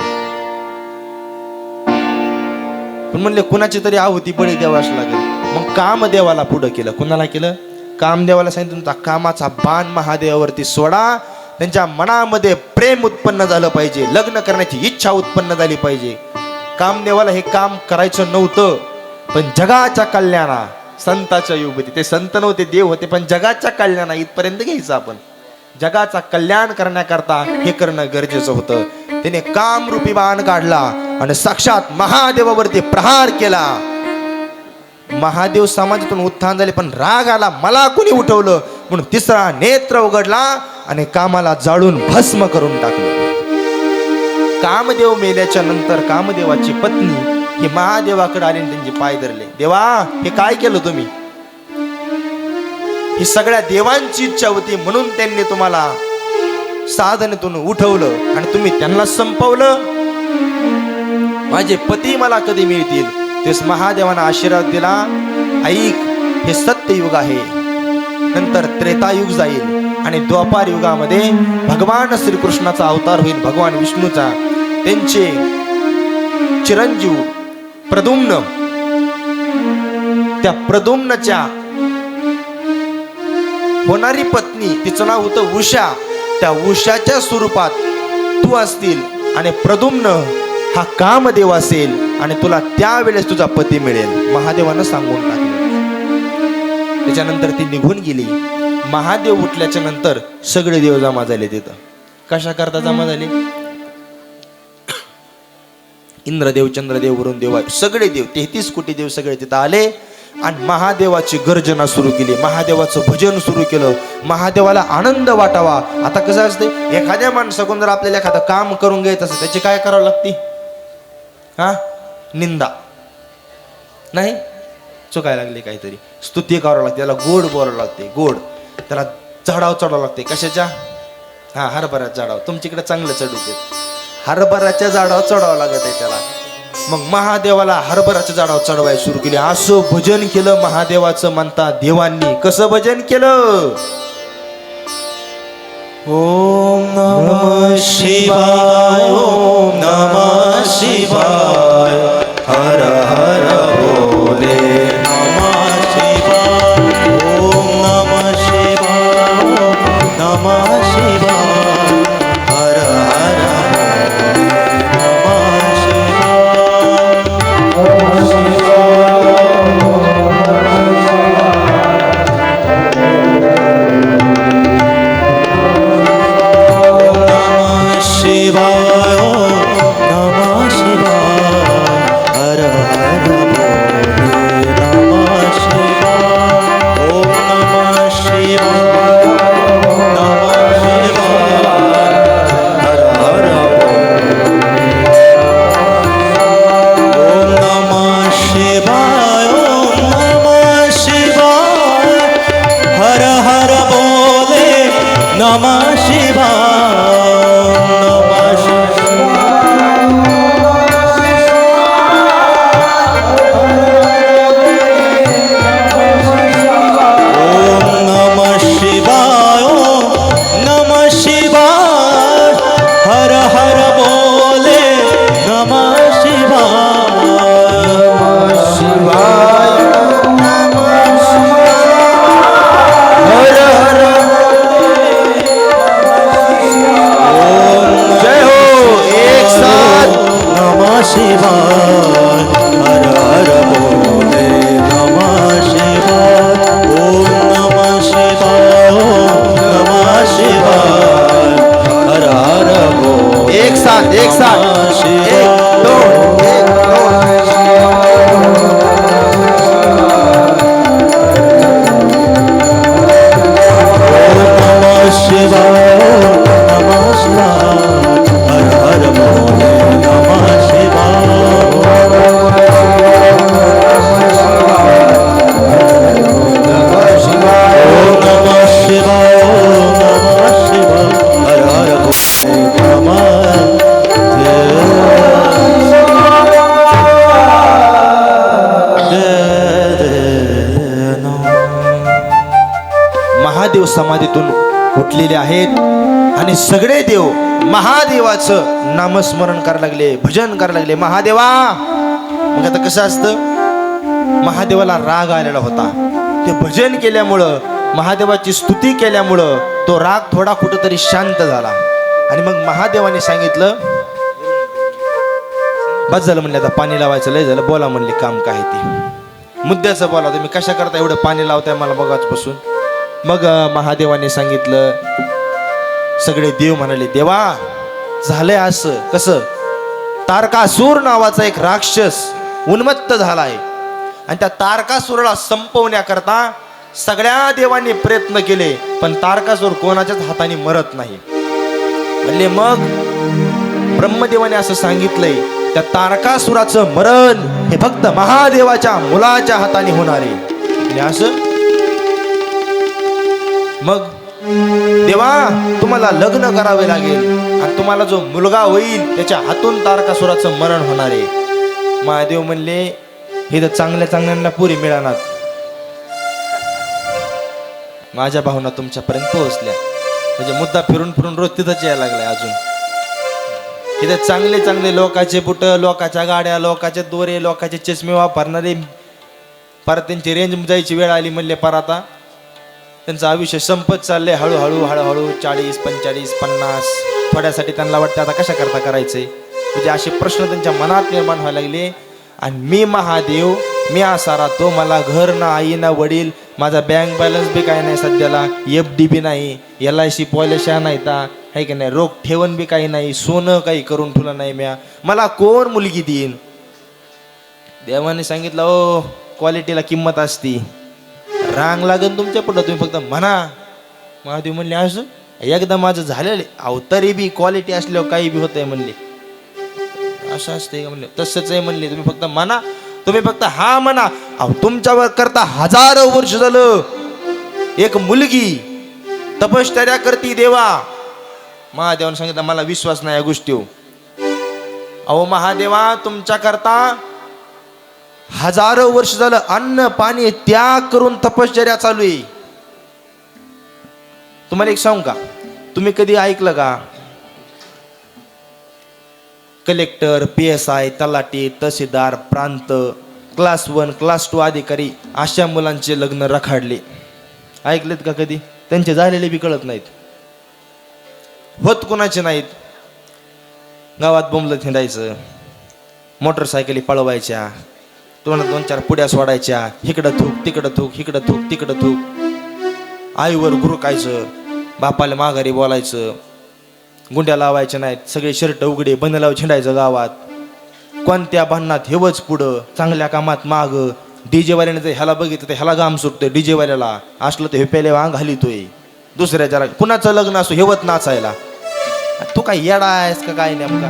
पण म्हणले कुणाची तरी आहुती बळी द्यावाच लागेल. मग कामदेवाला पुढं केलं. कुणाला केलं? कामदेवाला सांगितलं तुमचा कामाचा बाण महादेवावरती सोडा. त्यांच्या मनामध्ये प्रेम उत्पन्न झालं पाहिजे, लग्न करण्याची इच्छा उत्पन्न झाली पाहिजे. कामदेवाला हे काम करायचं नव्हतं, पण जगाच्या कल्याणा, संताच्या युगती, ते संत नव्हते देव होते, पण जगाच्या कल्याणा इथपर्यंत घ्यायचं आपण. जगाचा कल्याण करण्याकरता हे करणं गरजेचं होतं. त्याने कामरूपी बाण काढला आणि साक्षात महादेवावरती प्रहार केला. महादेव समाजातून उत्थान झाले, पण राग आला, मला कोणी उठवलं म्हणून तिसरा नेत्र उघडला आणि कामाला जाळून भस्म करून टाकलं. कामदेव मेल्याच्या नंतर कामदेवाची पत्नी ही महादेवाकडे आली आणि त्यांचे पाय धरले. देवा, हे काय केलं तुम्ही? ही सगळ्या देवांची इच्छा होती म्हणून त्यांनी तुम्हाला साधनेतून उठवलं आणि तुम्ही त्यांना संपवलं. माझे पती मला कधी मिळतील? तेच महादेवानं आशीर्वाद दिला, ऐक, हे सत्ययुग आहे, नंतर त्रेतायुग जाईल आणि द्वापार युगामध्ये भगवान श्रीकृष्णाचा अवतार होईल, भगवान विष्णूचा. त्यांचे चिरंजीव प्रद्युम्न, त्या प्रद्युम्नच्या होणारी पत्नी, तिचं नाव होतं उषा. त्या उषाच्या स्वरूपात तू असतील आणि प्रद्युम्न हा कामदेव असेल आणि तुला त्यावेळेस तुझा पती मिळेल, महादेवानं सांगून टाकलं. त्याच्यानंतर ती निघून गेली. महादेव उठल्याच्या नंतर सगळे देव जमा झाले तिथं. कशा करता जमा झाले? इंद्रदेव, चंद्रदेव, वरुण देव, सगळे देव, 33 कोटी देव सगळे तिथं आले आणि महादेवाची गर्जना सुरू केली, महादेवाचं भजन सुरू केलं. महादेवाला आनंद वाटावा. आता कसं असते, एखाद्या माणसाकडून जर आपल्याला एखादं काम करून घ्यायचं असेल, त्याची काय करावं लागते? निंदा नाही, चुकायला लागली काहीतरी, स्तुती करावं लागते, त्याला गोड बोलावं लागते, गोड. त्याला झाडाव चढावं लागते. कशाच्या? हरभऱ्याच्या झाडाव. तुमच्याकडे चांगलं चढू देत, हरभऱ्याच्या झाडावर चढावं लागत आहे त्याला. मग महादेवाला हरभऱ्याच्या झाडावर चढवायला सुरू केली. असं भजन केलं महादेवाचं म्हणता देवांनी. कसं भजन केलं? ओम नमः शिवाय, ओम नमः शिवाय, हर हर बोले नमः शिवाय, ओम नमः शिवाय, ओम नमः शिवाय, हर हर बोले नमः शिवाय, ओम शिवाय, ओम नमः शिवाय, हर हर बोले नमः शिवाय, ओम नमः शिवाय, ओम नमः शिवाय, हर हर ओम नमः शिवाय, ओम नमः शिवाय, हर हर बोले नमः शिवाय, नमः शिवाय, ओम नमः शिवाय, हर हर बोले नमः शिवाय, नमः शिवाय, नमः शिवाय, हर हर जय हो. एक साथ नमः शिवाय, हर हर बोले नमः शिवाय, ओम नमः शिवाय, ओम नमः शिवाय, हर हर बोले एक साथ, एक साथ, नमः एक शिवाय, दोन, एक नमः शिवाय, नमः शिवाय, हर हर बोले नमः शिवाय, ओम नमः शिवाय, ओम नमः शिवाय, हर महादेव समाधीतून उठलेले आहेत आणि सगळे देव महादेवाचं नामस्मरण करायला लागले, भजन करायला लागले. महादेवा. मग आता कसं असतं, महादेवाला राग आलेला होता. ते भजन केल्यामुळं, महादेवाची स्तुती केल्यामुळं तो राग थोडा कुठंतरी शांत झाला. आणि मग महादेवाने सांगितलं, बस झालं म्हणले, आता पाणी लावायचं, लय झालं, बोला म्हणले काम काय ते, मुद्द्याचं बोला, तुम्ही कशा करता एवढं पाणी लावताय मला बघाच बसून. मग महादेवाने सांगितलं, सगळे देव म्हणाले, देवा झालंय असं कसं, तारकासूर नावाचा एक राक्षस उन्मत्त झालाय आणि त्या तारकासूराला संपवण्याकरता सगळ्या देवांनी प्रयत्न केले, पण तारकासूर कोणाच्याच हाताने मरत नाही. म्हणले मग ब्रह्मदेवाने असं सांगितलंय, त्या तारकासुराचं मरण हे फक्त महादेवाच्या मुलाच्या हाताने होणार आहे. असं मग देवा तुम्हाला लग्न करावे लागेल आणि तुम्हाला जो मुलगा होईल त्याच्या हातून तारकासुराचं मरण होणार आहे. महादेव म्हणले, हे तर चांगल्या चांगल्यांना पुरी मिळणार. माझ्या भावना तुमच्यापर्यंत पोहोचल्या, म्हणजे मुद्दा फिरून फिरून रोज तिथंच यायला लागलाय. अजून इथे चांगले चांगले लोकाचे बुट, लोकाच्या गाड्या, लोकाचे दोरे, लोकाचे चष्मे वापरणारे, परत त्यांची रेंज जायची वेळ आली म्हणले, पर आता त्यांचं आयुष्य संपत चाललंय हळूहळू हळूहळू. 40, 45, 50 थोड्यासाठी त्यांना वाटतं आता कशा करता करायचंय, म्हणजे असे प्रश्न त्यांच्या मनात निर्माण व्हायला लागले. आणि मी महादेव, मी असा राहतो, मला घर ना आई ना वडील, माझा बँक बॅलन्स बी काय नाही सध्याला, FD बी नाही, LIC पॉलिशा नाही ता आहे की नाही, रोख ठेवण बी काही नाही, सोनं काही करून ठेवलं नाही म्या, मला कोण मुलगी देईन. देवाने सांगितलं, ओ क्वालिटीला किंमत असती, रांग लागेल तुमच्या पुढं, तुम्ही फक्त म्हणा. महादेव म्हणले, असं एकदा माझं झालेलं अहो, तरी बी क्वालिटी असल्यावर काही बी होतंय म्हणले. असं असतंय का म्हणले, तसंच आहे म्हणले, तुम्ही फक्त म्हणा, तुम्ही फक्त हा म्हणा. अहो तुमच्यावर करता हजारो वर्ष झालं एक मुलगी तपश्चर्या करती देवा. महादेवाने सांगितलं, मला विश्वास नाही या गोष्टीवर. अहो महादेवा तुमच्या करता हजारो वर्ष झालं अन्न पाणी त्याग करून तपश्चर्या चालू आहे. तुम्हाला एक सांगू का, तुम्ही कधी ऐकलं का, कलेक्टर, PSI, तलाठी, तहसीलदार, प्रांत, क्लास 1, क्लास 2 अधिकारी अशा मुलांचे लग्न रखाडले? ऐकलेत का कधी? त्यांचे झालेले बी कळत नाहीत, होत कोणाचे नाहीत. गावात बोंबलं हिंडायचं, मोटरसायकली पळवायच्या, तोंडात 2-4 पुड्या सोडायच्या, इकडं थूक तिकडं थूक, इकडं थूक तिकडं थूक, आईवर गुरकायचं, बापाला माघारी बोलायचं, गुंड्या लावायच्या नाहीत, सगळे शर्ट उघडे बंद लावून हिंडायचं गावात. कोणत्या भांडणात हेवच पुढं, चांगल्या कामात माग. DJ वाल्याने जर ह्याला बघितलं तर ह्याला गाम सुटतोय, DJ वाल्याला असलं तर हे पेले अंग घालितोय. दुसऱ्याच्या कुणाचं लग्न असो हेवत नाचायला. तू काय येडा आहेस का काय नेमका?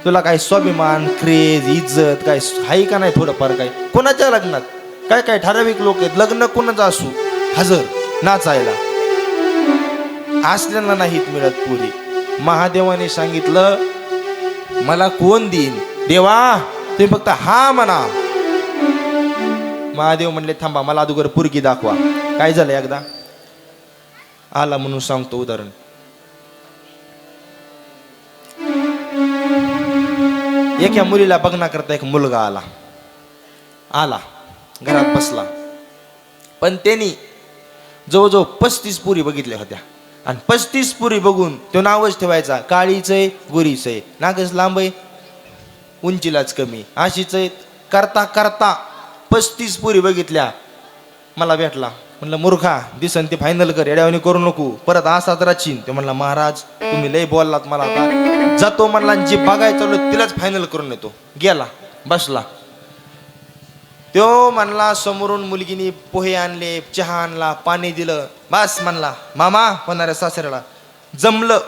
तुला काय स्वाभिमान, क्रेज, इज्जत काय हाय का नाही थोडंफार? काय कोणाच्या लग्नात काय काय ठराविक लोक आहेत, लग्न कोणाचं असू हजर नाचायला, असल्याला नाहीत मिळत पुरी. महादेवाने सांगितलं, मला कोण देईन देवा, तुम्ही फक्त हा म्हणा. महादेव म्हणले, थांबा मला अगोदर पुरगी दाखवा. काय झालं एकदा आला म्हणून सांगतो उदाहरण. एका मुलीला बघण्याकरता एक मुलगा आला घरात बसला, पण त्यांनी जवळजवळ 35 पुरी बघितल्या होत्या. आणि 35 पुरी बघून तो नावच ठेवायचा, काळीच आहे गोरीच आहे, नागच लांब आहे उंचीलाच कमी, अशीच आहे. करता करता 35 पुरी बघितल्या, मला भेटला. म्हणलं, मूर्खा दिसन ते फायनल कर, येड्यावानी करू नको, परत असाच राचीन. ते म्हणला, महाराज तुम्ही लय बोललात, मला आता जातो म्हणला, जी बघायचं चालू तिलाच फायनल करून येतो. गेला बसला. तो म्हणला, समोरून मुलगीनी पोहे आणले, चहा आणला, पाणी दिलं, बस म्हणला, मामा होणाऱ्या सासऱ्याला जमलं,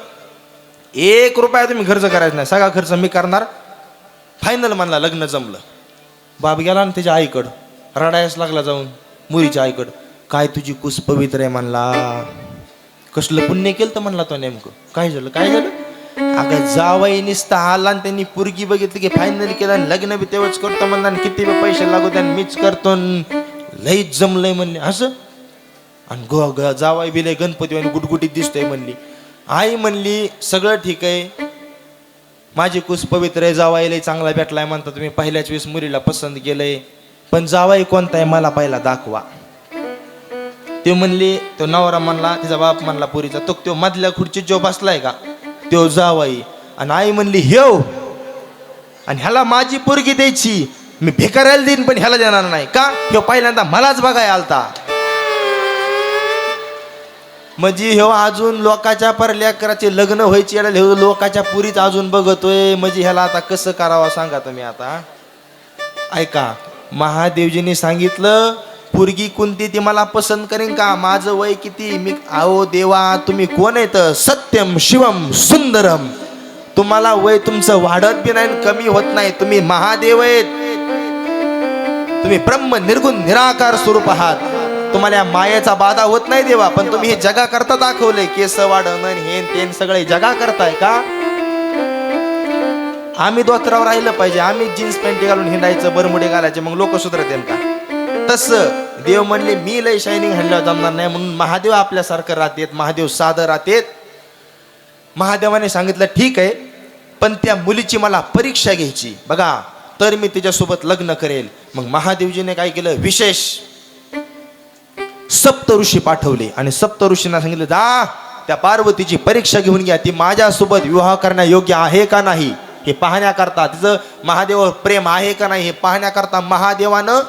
1 रुपया तुम्ही खर्च करायचा नाही, सगळा खर्च मी करणार, फायनल म्हणला, लग्न जमलं. बाप गेला ना त्याच्या आईकडं, रडायच लागला जाऊन मुलीच्या आईकडं. काय तुझी कुस पवित्र आहे म्हणला. कसलं पुण्य केलं तर म्हणला तो नेमकं. काय झालं काय झालं? अगं जावई निसता आला आणि त्यांनी पुरगी बघितली की फायनल केलं, आणि लग्न बी तेव्हाच करतो म्हणला, आणि किती बी पैसे लागू द्या मीच करतो, लईच जमलंय म्हणले. असं आणि जावाई बिले गणपती आणि गुटगुटीत दिसतोय म्हणली. आई म्हणली सगळं ठीक आहे, माझी कुस पवित्र आहे, जावाईला चांगला भेटलाय म्हणता तुम्ही, पहिल्याच वेळेस मुलीला पसंत केलंय, पण जावाई कोणता आहे मला पहिला दाखवा. ते म्हणली, तो नवरा म्हणला, तिचा बाप म्हणला पुरीचा, तो मधल्या खुर्चीत जो बसलाय का तो जावाई. आणि आई म्हणली ह्यो, आणि ह्याला माझी पोरगी द्यायची, मी भिकाऱ्याला देईन पण ह्याला देणार नाही का, ह्यो पहिल्यांदा मलाच बघाय आलता. म्हणजे ह्यो अजून लोकाच्या परलेकराचे लग्न व्हायची लोकाच्या पुरीच अजून बघतोय. म्हणजे ह्याला आता कसं करावं सांगा तुम्ही. आता ऐका, महादेवजींनी सांगितलं पोरगी कोणती ती मला पसंत करेन का, माझं वय किती, मी आओ देवा तुम्ही कोण आहेत, सत्यम शिवम सुंदरम, तुम्हाला वय तुमचं वाढत बी नाही कमी होत नाही, तुम्ही महादेव आहेत, तुम्ही ब्रह्म निर्गुण निराकार स्वरूप आहात, तुम्हाला या मायेचा बाधा होत नाही देवा. पण तुम्ही हे जगा करता दाखवले, केस वाढवणं हे तेन सगळे जगा करताय का. आम्ही दोतरावर राहिलं पाहिजे, आम्ही जीन्स पॅन्ट घालून हिंडायचं, बरमुडे घालायचे, मग लोक सुधरतील का. तसं देव म्हणले मी लय शायनिंग हल्ल्यावर जमणार नाही, म्हणून महादेव आपल्यासारखं राहतेत, महादेव साधं राहतेत. महादेवाने सांगितलं ठीक आहे, पण त्या मुलीची मला परीक्षा घ्यायची बघा, तर मी तिच्यासोबत लग्न करेल. मग महादेवजीने काय केलं, विशेष सप्त ऋषी पाठवले आणि सप्त ऋषींना सांगितलं जा त्या पार्वतीची परीक्षा घेऊन घ्या, ती माझ्यासोबत विवाह करण्यायोग्य आहे का नाही हे पाहण्याकरता, तिचं महादेवावर प्रेम आहे का नाही हे पाहण्याकरता महादेवानं.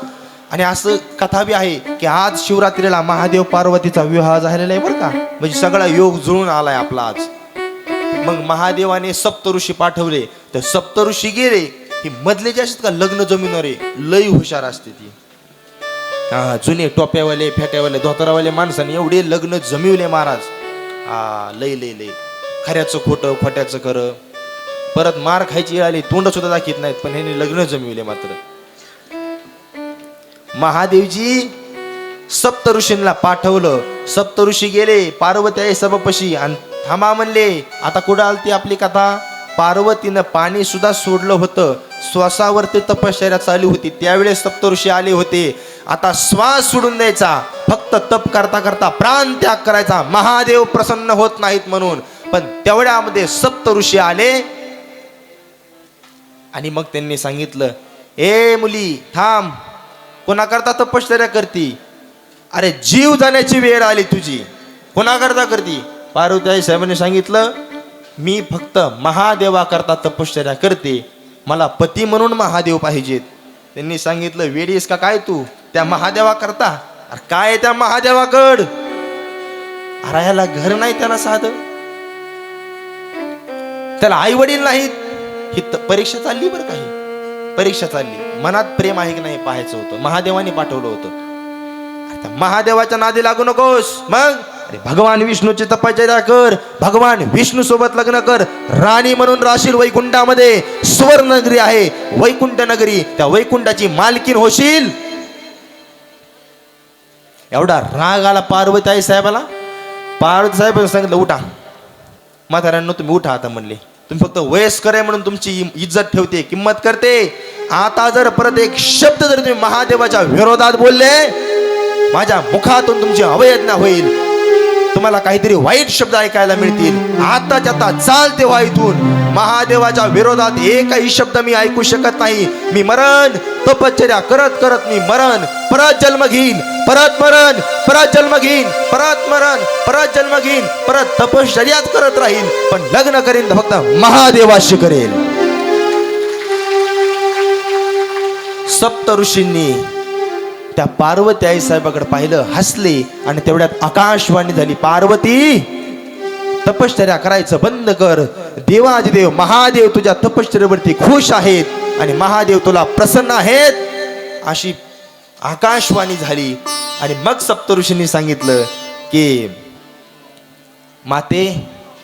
आणि असं कथा बी आहे की आज शिवरात्रीला महादेव पार्वतीचा विवाह झालेला आहे बरं का, म्हणजे सगळा योग जुळून आलाय आपला आज. मग महादेवाने सप्त ऋषी पाठवले, तर सप्त ऋषी गेले. ही मधले जे असतात का लग्न जमीनवाले लई हुशार असते ती, हा जुने टोप्यावाले फेट्यावाले धोतरावाले माणसाने एवढे लग्न जमिवले महाराज. हा लई लई लई खऱ्याचं खोटं खोट्याचं खरं, परत मार खायची आली तोंड सुद्धा दाखवत नाहीत, पण ह्यांनी लग्न जमिवले. मात्र महादेवजी सप्त ऋषींना पाठवलं, सप्त ऋषी गेले पार्वती आई सभापशी आणि थांबा म्हणले. आता कुठं आलती आपली कथा, पार्वतीनं पाणी सुद्धा सोडलं होतं, श्वासावरती तपश्चर्या चालू होती, त्यावेळेस सप्त ऋषी आले होते. आता श्वास सोडून द्यायचा, फक्त तप करता करता प्राण त्याग करायचा, महादेव प्रसन्न होत नाहीत म्हणून. पण तेवढ्यामध्ये सप्त ऋषी आले आणि मग त्यांनी सांगितलं ए मुली थांब, कोणाकरता तपश्चर्या करती, अरे जीव जाण्याची वेळ आली तुझी, कोणाकरता करती. पार्वती आई साहेबांनी सांगितलं मी फक्त महादेवाकरता तपश्चर्या करते, मला पती म्हणून महादेव पाहिजेत. त्यांनी सांगितलं वेडीस का काय तू, त्या महादेवाकरता, अरे काय त्या महादेवाकड, अरे ह्याला घर नाही, त्याला साधं, त्याला आई वडील नाहीत. ही परीक्षा चालली बरं काही परीक्षा चालली, मनात प्रेम आहे की नाही पाहायचं होतं, महादेवाने पाठवलं होतं. आता महादेवाच्या नादी लागू नकोस. मग अरे भगवान विष्णूची तपश्चर्या कर, भगवान विष्णू सोबत लग्न कर, राणी म्हणून राशील वैकुंठामध्ये, सुवर्ण नगरी आहे वैकुंठ नगरी, त्या वैकुंठाची मालकीन होशील. एवढा राग आला पार्वती आई साहेबाला. पार्वती साहेब सांगितलं उठा, म्हाताऱ्यांनो तुम्ही उठा आता म्हणले, तुम्ही फक्त वयस्कर आहे म्हणून तुमची इज्जत ठेवते, किंमत करते. आता जर परत एक शब्द जर तुम्ही महादेवाच्या विरोधात बोलले, माझ्या मुखातून तुमची अवहेलना होईल, तुम्हाला काहीतरी वाईट शब्द ऐकायला मिळतील. आताच्या आता चाल तेव्हा इथून महादेवाच्या विरोधात एकही शब्द मी ऐकू शकत नाही. मी मरण, तपश्चर्या करत करत मी मरण, परत जन्म घेईन, परत मरण, परत जन्म घेईन, परत मरण, परत जन्म घेईन, परत तपश्चर्याच करत राहीन, पण लग्न करीन तर फक्त महादेवाशी करेल. सप्त ऋषींनी त्या पार्वती आई साहेबाकडे पाहिलं, हसले आणि तेवढ्यात आकाशवाणी झाली, पार्वती तपश्चर्या करायचं बंद कर, देवाधिदेव महादेव तुझ्या तपश्चर्येवरती खुश आहेत आणि महादेव तुला प्रसन्न आहेत, अशी आकाशवाणी झाली. आणि मग सप्त ऋषींनी सांगितलं की माते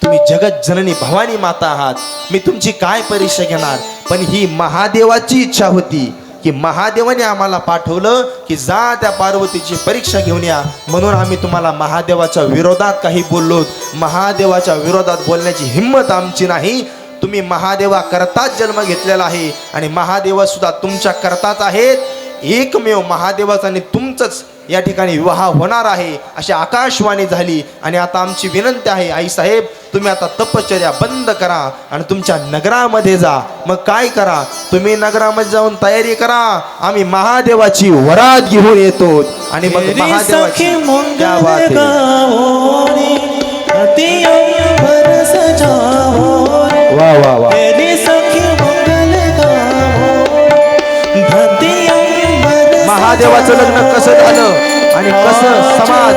तुम्ही जगत जननी भवानी माता आहात, मी तुमची काय परीक्षा घेणार, पण ही महादेवाची इच्छा होती की महादेवाने आम्हाला पाठवलं की जा त्या पार्वतीची परीक्षा घेऊन या, म्हणून आम्ही तुम्हाला महादेवाच्या विरोधात काही बोललो. महादेवाच्या विरोधात बोलण्याची हिंमत आमची नाही. तुम्ही महादेवा करताच जन्म घेतलेला आहे आणि महादेव सुद्धा तुमच्या करताच आहेत. एकमेव महादेवाचं आणि तुमचंच या ठिकाणी विवाह होणार आहे अशी आकाशवाणी झाली. आणि आता आमची विनंती आहे आई साहेब, तुम्ही आता तपश्चर्या बंद करा आणि तुमच्या नगरामध्ये जा. मग काय करा, तुम्ही नगरामध्ये जाऊन तयारी करा, आम्ही महादेवाची वरात घेऊन येतो. आणि मग महादेवाची क्या बात आहे. वा वा वा. महादेवाचं लग्न कसं झालं आणि कसं समाज,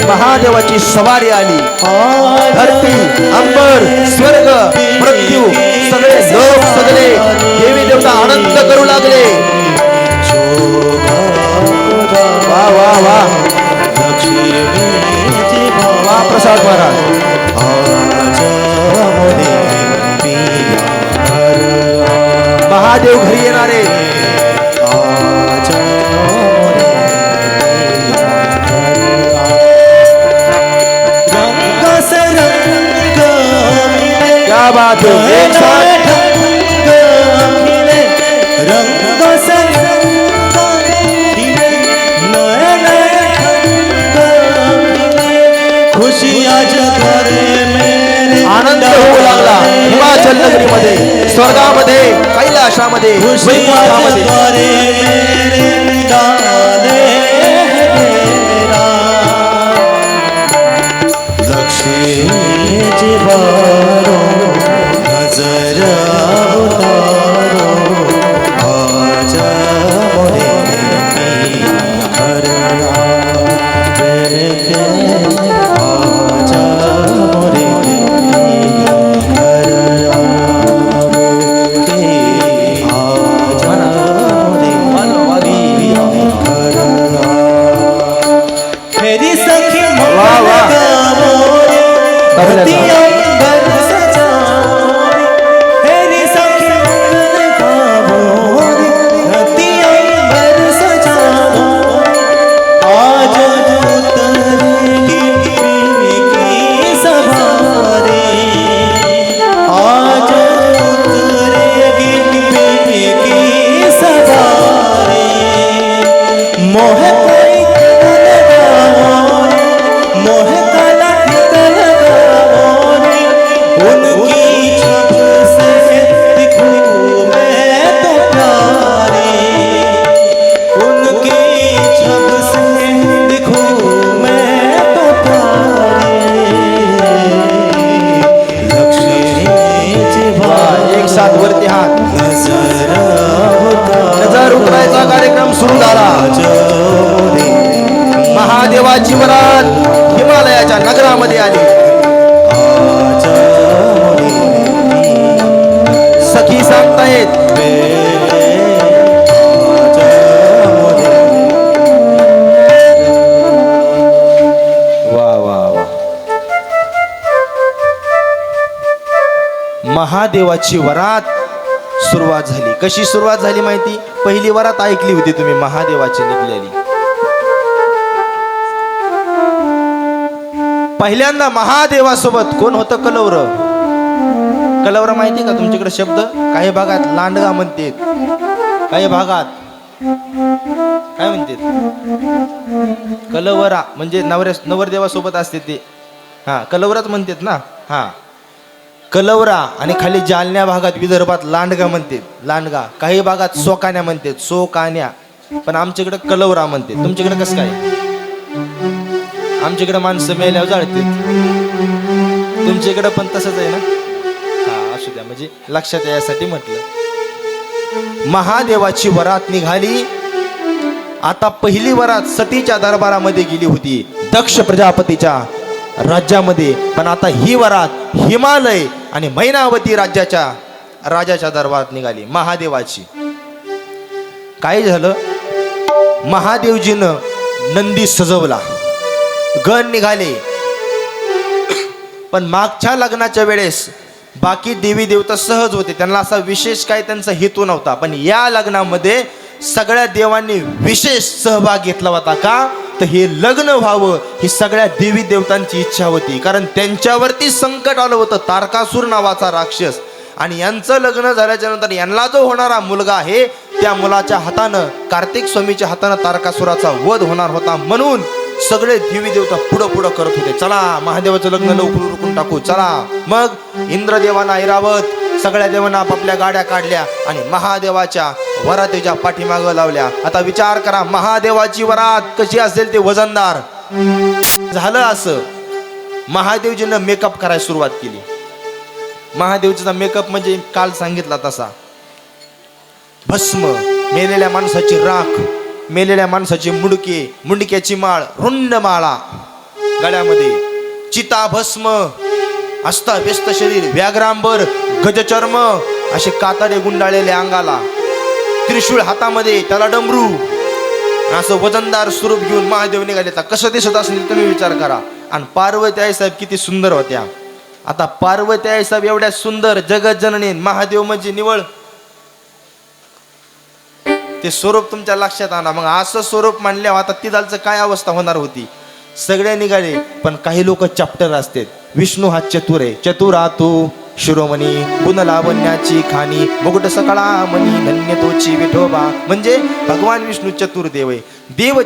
महादेवाची सवारी आली. धरती, अंबर, स्वर्ग, मृत्यू सगळे लोक, सगळे देवी देवता आनंद करू लागले. वा वा वा वा प्रसाद महाराज. महादेव घरी येणारे. क्या बात है. एक साथ आनंद होऊ लागला. हिमाचल नगरीमध्ये, स्वर्गामध्ये, कैलाशामध्ये, वैकुंठामध्ये. महादेवाची वरात हिमालयाच्या नगरामध्ये आली. सखी सांगतायत वा वा वा. महादेवाची वरात सुरुवात झाली. कशी सुरुवात झाली माहिती? पहिली वरात ऐकली होती तुम्ही महादेवाची निघलेली. पहिल्यांदा महादेवासोबत कोण होतं? कलवर. कलवर माहिती का तुमच्याकडे शब्द? काही भागात लांडगा म्हणतात, काही भागात काय म्हणतात कलवरा, म्हणजे नवरदेवासोबत असते ते. हा कलवराच म्हणतात ना. हा कलवरा. आणि खाली जालन्या भागात विदर्भात लांडगा म्हणतात, लांडगा. काही भागात सोकान्या म्हणतात, सोकान्या. पण आमच्याकडे कलवरा म्हणतात. तुमच्याकडे कसं काय? आमच्याकडे माणसं मेल्यावर जाळतात, तुमच्याकडे पण तसंच आहे ना? हा असू द्या, म्हणजे लक्षात यासाठी म्हटलं. महादेवाची वरात निघाली. आता पहिली वरात सतीच्या दरबारामध्ये गेली होती, दक्ष प्रजापतीच्या राज्यामध्ये. पण आता ही वरात हिमालय आणि मैनावती राजाच्या दरबारात निघाली महादेवाची. काय झालं? महादेवजीनं नंदी सजवला, गण निघाले. पण मागच्या लग्नाच्या वेळेस बाकी देवी देवता सहज होते, त्यांना असा विशेष काय त्यांचा हेतू नव्हता. पण या लग्नामध्ये सगळ्या देवांनी विशेष सहभाग घेतला होता. का? तर हे लग्न व्हावं ही सगळ्या देवी देवतांची इच्छा होती. कारण त्यांच्यावरती संकट आलं होतं, तारकासूर नावाचा राक्षस. आणि यांचं लग्न झाल्याच्या नंतर यांना जो होणारा मुलगा आहे त्या मुलाच्या हातानं, कार्तिक स्वामीच्या हातानं तारकासुराचा वध होणार होता म्हणून सगळे देवी देवता पुढं पुढं करत होते. चला महादेवाचं लग्न लवकर उरकून टाकू, चला. मग इंद्रदेवानं ऐरावत सगळ्या देवांना आपापल्या गाड्या काढल्या आणि महादेवाच्या वरातीच्या पाठीमागं लावल्या. आता विचार करा, महादेवाची वरात कशी असेल ते वजनदार. झालं असं, महादेवजीनं मेकअप करायला सुरुवात केली. महादेवजीचा मेकअप म्हणजे काल सांगितला तसा भस्म, मेलेल्या माणसाची राख, मेलेल्या माणसाची मुंडके, मुंडक्याची माळ, रुंड माळा गळ्यामध्ये, चिता भस्म, अस्ताव्यस्त शरीर, व्याघ्रांबर, गजचर्म, असे कातडे गुंडाळलेले अंगाला, त्रिशूळ हातामध्ये, त्याला डमरू, असं वजनदार स्वरूप घेऊन महादेव निघाले. तर कसं दिसत असेल तुम्ही विचार करा. आणि पार्वती आई साहेब किती सुंदर होत्या. आता पार्वती आई साहेब एवढ्या सुंदर, जगत जननी, महादेव म्हणजे निवळ. ते स्वरूप तुमच्या लक्षात आणा. मग असं स्वरूप मांडल्यावर आता तिथालचं काय अवस्था होणार होती. सगळे निघाले, पण काही लोक चॅप्टर असतात. विष्णू हा चतुर आहे, चतुरातू शिरोमणी, गुण लावण्याची खाणी, मुकुट सकळा मणी, धन्य तोची विठोबा. म्हणजे भगवान विष्णू चतुर देव आहे. देव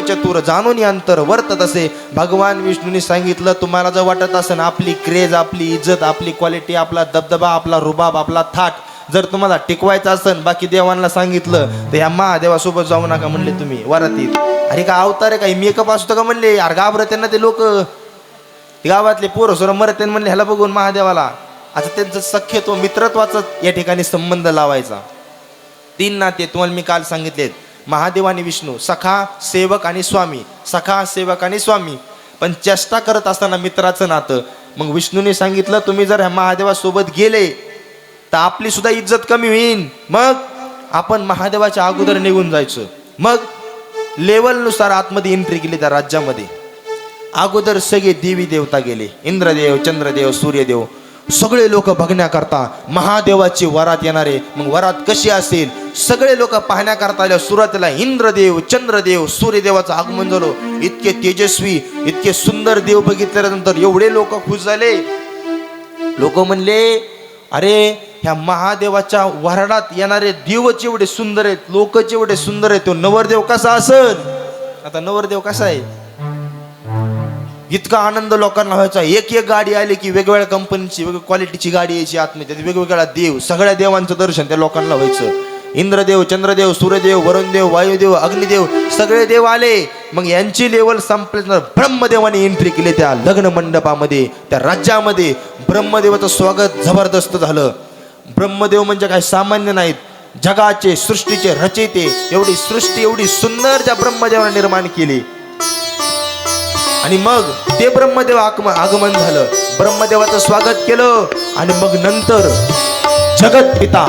चतुर जाणून अंतर वर्तत असे. भगवान विष्णूने सांगितलं, तुम्हाला जर वाटत असेल आपली क्रेज, आपली इज्जत, आपली क्वालिटी, आपला दबदबा, आपला रुबाब, आपला थाट जर तुम्हाला टिकवायचं असेल, बाकी देवांना सांगितलं तर ह्या महादेवासोबत जाऊ नका म्हणले तुम्ही वरातीत. अरे का अवतार आहे, काही मेकअप असतो का म्हणले. अरे घाबरत त्यांना ते लोक, गावातले पोरं सोरं मरत म्हणले ह्याला बघून महादेवाला. आता त्यांचं सख्य तो मित्रत्वाचा या ठिकाणी संबंध लावायचा. 3 नाते तुम्हाला मी काल सांगितलेत, महादेव आणि विष्णू, सखा, सेवक आणि स्वामी, सखा, सेवक आणि स्वामी. पण चेष्टा करत असताना मित्राचं नातं. मग विष्णूने सांगितलं, तुम्ही जर ह्या महादेवासोबत गेले तर आपली सुद्धा इज्जत कमी होईल. मग आपण महादेवाच्या अगोदर निघून जायचं. मग लेवलनुसार आतमध्ये एंट्री केली त्या राज्यामध्ये. अगोदर सगळे देवी देवता गेले, इंद्रदेव, चंद्रदेव, सूर्यदेव, सगळे लोक बघण्याकरता महादेवाची वरात येणारे. मग वरात कशी असेल सगळे लोक पाहण्याकरता आले. सुरुवातीला इंद्रदेव, चंद्रदेव, सूर्यदेवाचं आगमन झालं. इतके तेजस्वी, इतके सुंदर देव बघितल्यानंतर एवढे लोक खुश झाले. लोक म्हणले, अरे ह्या महादेवाच्या वराडात येणारे देवच एवढे सुंदर आहेत, लोकच एवढे सुंदर आहेत, तो नवरदेव कसा असेल. आता नवरदेव कसा आहे, इतका आनंद लोकांना व्हायचा. एक गाडी आली की वेगवेगळ्या कंपनीची, वेगवेगळ्या क्वालिटीची गाडी यायची आतमध्ये, वेगवेगळ्या देव, सगळ्या देवांचं दर्शन त्या लोकांना व्हायचं. इंद्रदेव, चंद्रदेव, सूर्यदेव, वरुणदेव, वायुदेव, अग्निदेव, सगळे देव आले. मग यांची लेवल संपल्यानंतर ब्रह्मदेवाने एंट्री केली त्या लग्न मंडपामध्ये, त्या राज्यामध्ये. ब्रह्मदेवाचं स्वागत जबरदस्त झालं. ब्रह्मदेव म्हणजे काय सामान्य नाहीत, जगाचे, सृष्टीचे रचयिते. एवढी सृष्टी एवढी सुंदर त्या ब्रह्मदेवाने निर्माण केली. आणि मग ते ब्रह्मदेव आगमन झालं, ब्रह्मदेवाचं स्वागत केलं. आणि मग नंतर जगत पिता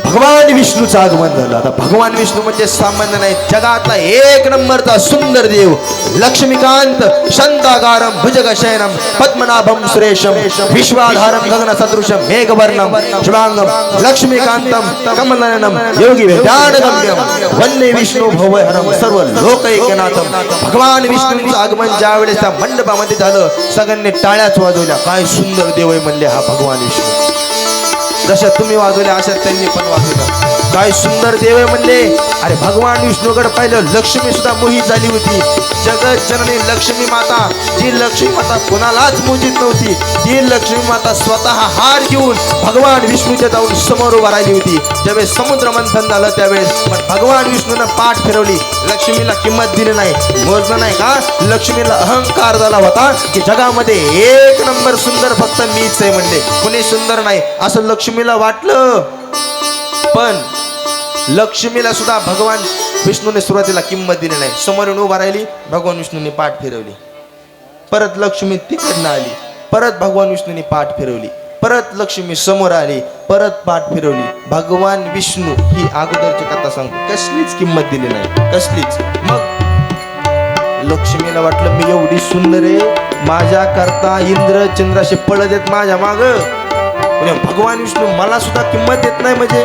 भगवान विष्णूचं आगमन झालं. आता भगवान विष्णू म्हणजे सामान्य नाही, जगातला 1 नंबरचा सुंदर देव. लक्ष्मीकांत शांताकारं भुजगशयनं पद्मनाभं सुरेशं विश्वाधारं गगनसदृशं मेघवर्णं शुभांगं लक्ष्मीकांतं कमलनयनं योगी वेदान्तगम्यं वन्दे विष्णु भवहरं सर्व लोकैकनाथं. भगवान विष्णूंचं आगमन ज्यावेळेस त्या मंडपामध्ये झालं, सगळ्यांनी टाळ्याच वाजवल्या. काय सुंदर देव आहे म्हणले हा भगवान विष्णू. जशा तुम्ही वाजवल्या अशा त्यांनी पण वाजवल्या. काय सुंदर देव आहे म्हणले. अरे भगवान विष्णूकडे पाहिलं, लक्ष्मी सुद्धा मोहित झाली होती. जगत जननी लक्ष्मी माता, जी लक्ष्मी माता कोणालाच मोहित नव्हती, ती लक्ष्मी माता स्वतः हार घेऊन भगवान विष्णूच्या जाऊन समोर उभा राहिली होती. ज्यावेळेस समुद्र मंथन झालं त्यावेळेस पण भगवान विष्णूनं पाठ फिरवली. लक्ष्मीला किंमत दिली नाही, मोजलं नाही का. लक्ष्मीला अहंकार झाला होता की जगामध्ये 1 नंबर सुंदर फक्त मीच आहे म्हणले, कुणी सुंदर नाही असं लक्ष्मीला वाटलं. पण लक्ष्मीला सुद्धा भगवान विष्णूने सुरुवातीला किंमत दिली नाही. समोर येऊन उभा राहिली, भगवान विष्णूने पाठ फिरवली. परत लक्ष्मी तिकडनं आली, परत भगवान विष्णूने पाठ फिरवली. परत लक्ष्मी समोर आली, परत पाठ फिरवली. भगवान विष्णू ही अगोदरची कथा सांगतो, कसलीच किंमत दिली नाही, कसलीच. मग लक्ष्मीला वाटलं मी एवढी सुंदर आहे, माझ्या करता इंद्र चंद्राशी पळत येत माझ्या माग. भगवान विष्णू मला सुद्धा किंमत देत नाही म्हणजे,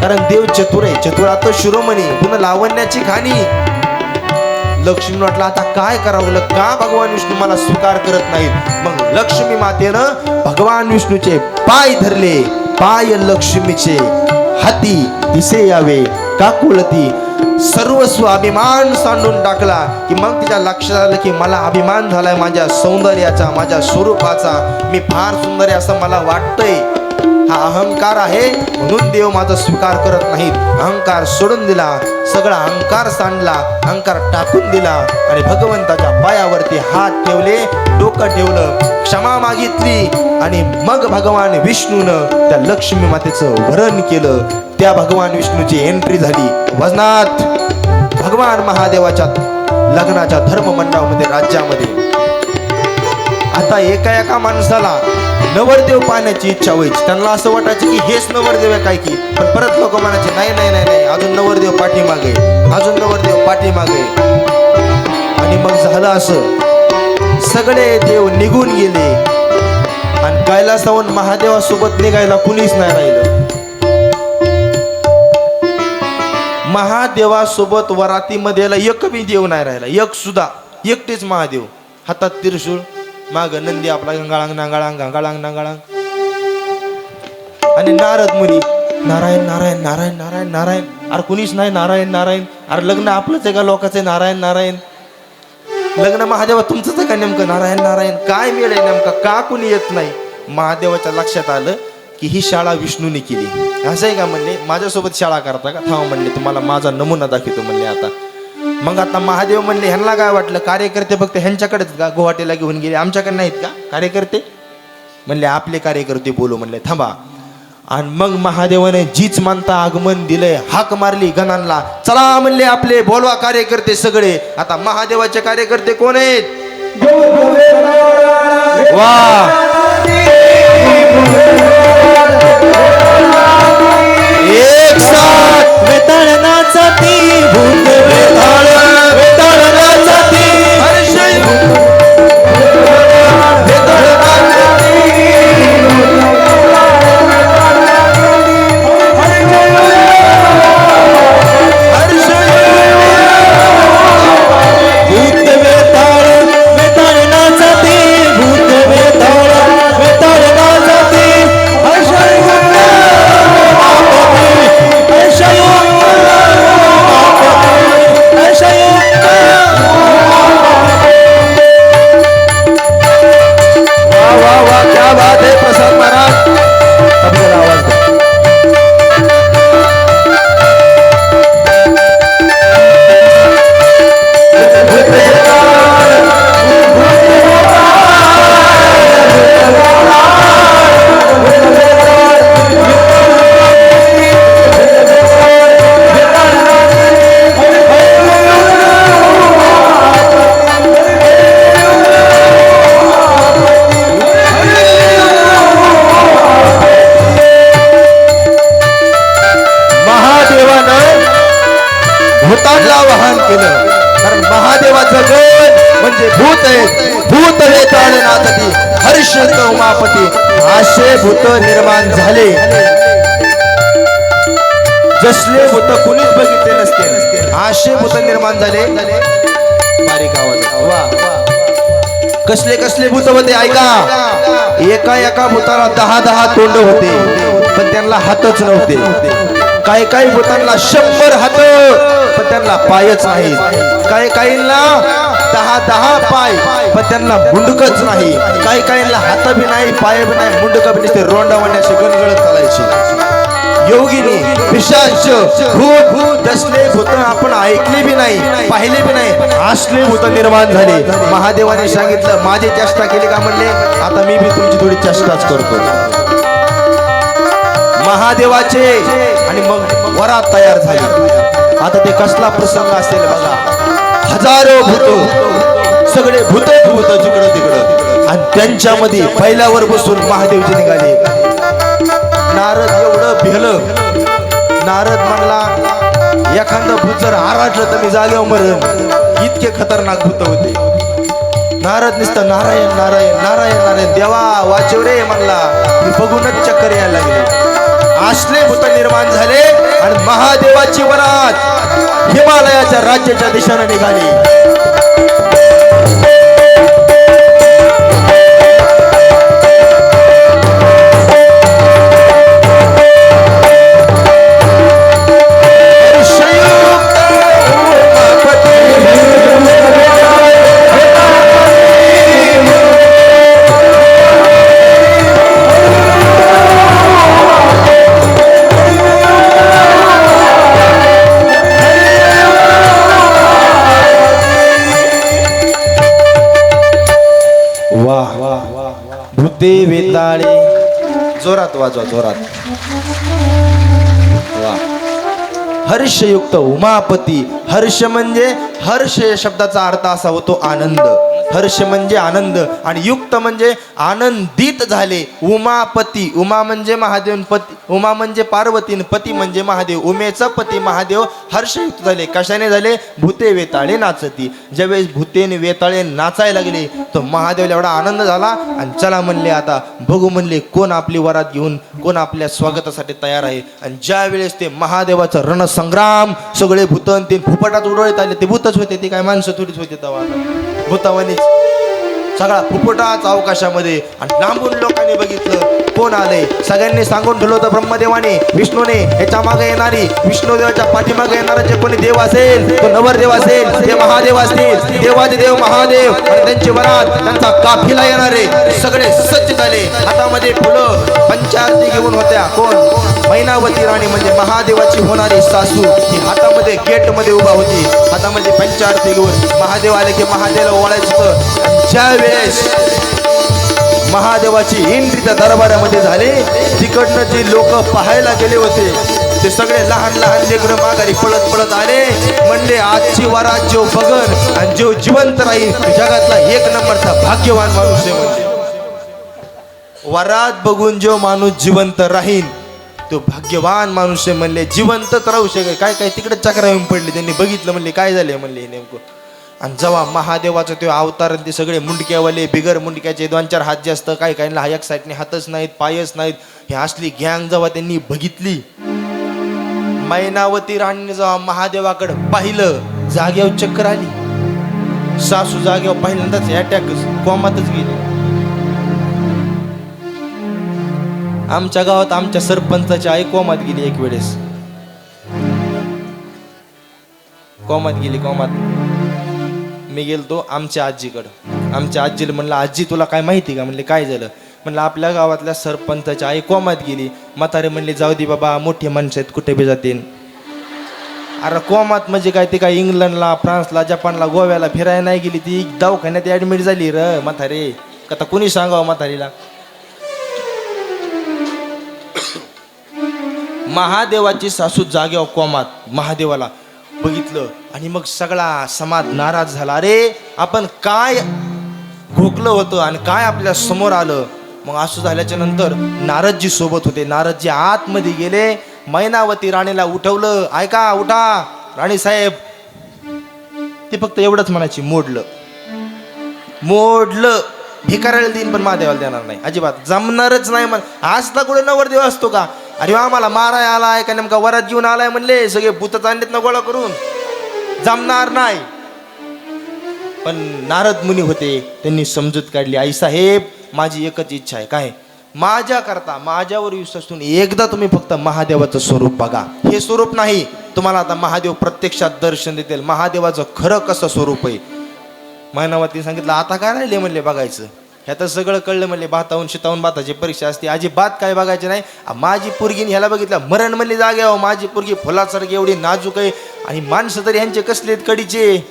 कारण देव चतुर आहे, चतुरात शिरोमणी, पुन्हा लावण्याची खाणी. लक्ष्मी वाटलं आता काय करावं, का भगवान विष्णू मला स्वीकार करत नाहीत. मग लक्ष्मी मातेनं भगवान विष्णूचे पाय धरले, पाय लक्ष्मीचे, हाती दिसे यावे काकुळती सर्वस्व अभिमान सांडून टाकला की मग तिच्या लक्षात आलं की मला अभिमान झालाय माझ्या सौंदर्याचा, माझ्या स्वरूपाचा, मी फार सुंदर आहे असं मला वाटतंय. हा अहंकार आहे म्हणून देव माझा स्वीकार करत नाहीत. अहंकार सोडून दिला, सगळा अहंकार सांडला, अहंकार टाकून दिला आणि भगवंताच्या पायावरती हात ठेवले, डोकं ठेवलं, क्षमा मागितली आणि मग भगवान विष्णूनं त्या लक्ष्मी मातेचं वरण केलं. त्या भगवान विष्णूची एंट्री झाली वजनात भगवान महादेवाच्या लग्नाच्या धर्ममंडळामध्ये, राज्यामध्ये. आता एका माणसाला नवरदेव पाहण्याची इच्छा व्हायची. त्यांना असं वाटायचं की हेच नवरदेव आहे काय की, पण परत लोक म्हणायचे नाही नाही नाही नाही, अजून नवरदेव पाठीमागे, अजून नवरदेव पाठीमागे. आणि मग झालं असं, सगळे देव निघून गेले आणि कैलासाहून महादेवासोबत निघायला कुणीच नाही राहिलं. महादेवासोबत वरातीमध्ये एक बी देव नाही राहिला, एक सुद्धा, एकटेच महादेव, हातात त्रिशूळ, माग नंदी आपला गंगाळांग नांगाळांग गंगाळांग नांगाळांग. आणि नारद मुनी नारायण नारायण नारायण नारायण नारायण. अरे कुणीच नाही नारायण नारायण. अरे लग्न आपलंच आहे का लोकांचं आहे नारायण नारायण? लग्न महादेवा तुमचंच आहे का नेमकं नारायण नारायण? काय मिळेल नेमका, का कुणी येत नाही? महादेवाच्या लक्षात आलं की ही शाळा विष्णूने केली. असं आहे का म्हणले, माझ्यासोबत शाळा करता का? थांब म्हणले, तुम्हाला माझा नमुना दाखवतो म्हणले. आता मग आता महादेव म्हणले, ह्यांना काय वाटलं कार्यकर्ते फक्त ह्यांच्याकडेच का गुवाहाटीला घेऊन गेले, आमच्याकडे नाहीत का कार्यकर्ते? म्हणले आपले कार्यकर्ते बोलू म्हणले, थांबा. आणि मग महादेवाने जीच मानता आगमन दिलंय, हाक मारली गणांना, चला म्हणले आपले बोलवा कार्यकर्ते सगळे. आता महादेवाचे कार्यकर्ते कोण आहेत? वा, एक साथ वेताळनाचा ती भूत वेताळ, वेताळनाचा ती हर्ष भूत वेताळ, वेताळनाचा ती भूत वेताळ, वेताळनाचा ती क्या बात है प्रसाद महाराज, अब जरा आवाज दो. भूतांना वाहन केलं, कारण महादेवाचं गण म्हणजे भूत आहे. भूत वेताळनाथी हर्ष उमापती, असे भूत निर्माण झाले जसले भूत कुणीच बघितले नसते. असे भूत निर्माण झाले. बारीक आवाज. वा, कसले कसले भूत होते ऐका. एका भूताला 10 तोंड होते, पण त्यांना हातच नव्हते. काही भूतांना 100 हात, पण त्यांना पायच नाही. काहींना 10 पाय, पण त्यांना मुंडकच नाही. काहींना हात बी नाही, पाय बी नाही, मुंडक बी नसते, रोंडावण्याचे गणगणत चालायचे. योगिनी, पिशाच, भूत दसले भूत आपण ऐकले बी नाही, पाहिले बी नाही, असले भूत निर्माण झाले. महादेवाने सांगितलं माझी चेष्टा केली का म्हणले, आता मी बी तुमची थोडी चेष्टाच करतो. महादेवाचे आणि मग वरात तयार झाली. आता ते कसला प्रसंग असेल बघा. हजारो भूत, सगळे भूत जिकडं तिकडं, आणि त्यांच्यामध्ये पहिल्यावर बसून महादेवजी निघाले. नारद एवढं भेलं. नारद म्हणला एखादं भूत जर आराटलं तर मी जागेवर मरण, इतके खतरनाक भूत होते. नारद नुसतं नारायण नारायण नारायण नारायण, देवा वाचव रे म्हणला. मी बघूनच चक्कर यायला लागले. असले भूत निर्माण झाले आणि महादेवाची वरात हिमालयाच्या राज्याच्या दिशेने निघाली. भूते वेताळे. जोरात वाजवा, जोरात. वा. हर्षयुक्त उमापती. हर्ष म्हणजे, हर्ष या शब्दाचा अर्थ असा होतो आनंद. हर्ष म्हणजे आनंद आणि युक्त म्हणजे आनंदित झाले. उमापती. उमा म्हणजे महादेव, पती उमा म्हणजे पार्वती, पती म्हणजे महादेव. उमेचा पती महादेव हर्षयुक्त झाले. कशाने झाले? भूते वेताळे नाचती. ज्यावेळेस भूतेने वेताळे नाचायला लागले तो महादेवला एवढा आनंद झाला आणि चला म्हणले आता बघू म्हणले कोण आपली वरात घेऊन कोण आपल्या स्वागतासाठी तयार आहे. आणि ज्या वेळेस ते महादेवाचं रणसंग्राम सगळे भूतन ते फुफटात उडवत आले. ते भूतच होते, ते काय माणसं थोडीच होते तेव्हा. भूतावानीच सगळा फुफटाच अवकाशामध्ये. आणि लांबून लोकांनी बघितलं कोण आले. सगळ्यांनी सांगून ठेवलं होतं ब्रह्मदेवाने विष्णूने याच्या मागे येणारी, विष्णुदेवाच्या पाठीमागे येणारा जे कोणी देव असेल तो नवरदेव असेल, ते महादेव असतील. देवादिदेव महादेव आणि त्यांची वरात, त्यांचा काफिला येणारे सगळे सज्ज झाले. हातामध्ये फुलं पंचारती घेऊन होत्या. कोण? मैनावती राणी म्हणजे महादेवाची होणारी सासू. ही हातामध्ये गेट मध्ये उभा होती, हातामध्ये पंचारती घेऊन. महादेव आले की महादेवाला ओळायचं होतं. आणि ज्या वेळेस महादेवाची एंट्री त्या दरबारामध्ये झाली, तिकडनं जे लोक पाहायला गेले होते ते सगळे लहान लहान लेकरं माघारी पळत पळत आले. म्हणले आजची वरात जो बघन आणि जो जिवंत राहील जगातला एक नंबरचा भाग्यवान माणूस आहे. म्हणजे वरात बघून जो माणूस जिवंत राहील तो भाग्यवान माणूस आहे. म्हणले जिवंतच राहू शकेल. काय काय तिकडे चक्रा येऊन पडले. त्यांनी बघितलं, म्हणले काय झाले म्हणले नेमकं. आणि जेव्हा महादेवाचा तो अवतार ते सगळे मुंडक्यावाले बिगर मुंडक्याचे 2-4 हात जास्त, काही काहींना एक साईडने हातच नाहीत पायच नाहीत, हे असली गँग जेव्हा त्यांनी बघितली, मैनावती राणीने जेव्हा महादेवाकडे पाहिलं जागेवर चक्कर आली. सासू जागेवर पहिल्यांदाच अटॅकच कोमातच गेली. आमच्या गावात आमच्या सरपंचाची आई कोमात गेली एक वेळेस. कोमात गेली. कोमात मी गेलतो आमच्या आजीकडं. आमच्या आजीला म्हणलं आजी तुला काय माहिती का? म्हणले काय झालं? म्हणलं आपल्या गावातल्या सरपंचाची आई कोमात गेली. म्हातारे म्हणले जाऊ दे बाबा मोठे माणसं आहेत कुठे बी जातील. अरे कोमात म्हणजे काय? ते काय इंग्लंडला फ्रान्सला जपानला गोव्याला फिरायला नाही गेली, ती दवाखान्यात ऍडमिट झाली र म्हातारे. आता कोणी सांगावं म्हातारीला. महादेवाची सासू जाग्यावर कोमात. महादेवाला बघितलं आणि मग सगळा समाज नाराज झाला. अरे आपण काय घोकलं होतं आणि काय आपल्या समोर आलं. मग असं झाल्याच्या नंतर नारदजी सोबत होते. नारदजी आतमध्ये गेले, मैनावती राणीला उठवलं. ऐका उठा राणी साहेब. ते फक्त एवढंच म्हणायची मोडलं मोडलं. भिकाऱ्याला देईन पण महादेवाला देणार नाही अजिबात, जमणारच नाही. म्हण आजला कुठे नवरदेव असतो का? अरे आम्हाला माराय आलाय का नेमका वरात घेऊन आलाय म्हणले, सगळे भूत आणलेत ना गोळा करून, जमणार नाही. पण नारद मुनी होते, त्यांनी समजूत काढली. आई साहेब माझी एकच इच्छा आहे. काय? माझ्या करता माझ्यावर विश्वास ठेवून एकदा तुम्ही फक्त महादेवाचं स्वरूप बघा. हे स्वरूप नाही, तुम्हाला आता महादेव प्रत्यक्षात दर्शन देतील. महादेवाचं खरं कसं स्वरूप आहे. मैनावतीने सांगितलं आता काय राहिले म्हणले बघायचं. ह्यात सगळं कळलं म्हणले. भाताहून शितावून भाताची परीक्षा असते, अजिबात काय बघायचे नाही. माझी पोरगीने ह्याला बघितलं मरण म्हणले जाग्यावर. माझी पोरगी फुलासारखी एवढी नाजूक आहे आणि माणसं तरी ह्यांचे कसले आहेत कडीचे.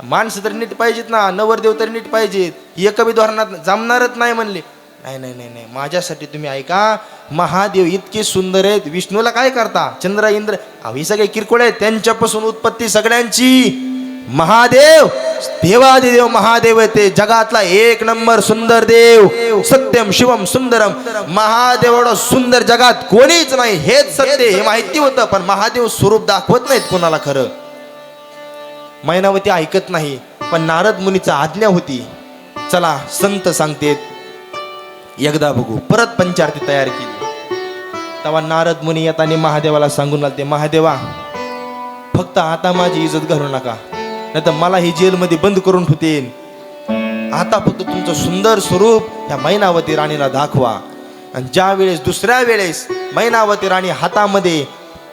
माणसं तरी नीट पाहिजेत ना, नवरदेव तरी नीट पाहिजेत. एका बी धोरणात जमणारच नाही म्हणले. नाही नाही नाही नाही माझ्यासाठी तुम्ही ऐका. महादेव इतके सुंदर आहेत. विष्णूला काय करता? चंद्र इंद्र हे सगळे किरकोळ आहेत, त्यांच्यापासून उत्पत्ती सगळ्यांची. महादेव देवादिदेव महादेव आहे, ते जगातला एक नंबर सुंदर देव. सत्यम शिवम सुंदरम. महादेव एवढं सुंदर जगात कोणीच नाही, हेच सत्य. हे माहिती होतं, पण महादेव स्वरूप दाखवत नाहीत कोणाला खरं. मैनावती ऐकत नाही, पण नारद मुनीचा आज्ञा होती. चला संत सांगतेत एकदा बघू. परत पंचारती तयार केली. तेव्हा नारद मुनी येताना महादेवाला सांगून आले, महादेवा फक्त आता माझी इज्जत घालू नका, नाही तर मला ही जेलमध्ये बंद करून ठेवतील. आता फक्त तुमचं सुंदर स्वरूप ह्या मैनावती राणीला दाखवा. आणि ज्या वेळेस दुसऱ्या वेळेस मैनावती राणी हातामध्ये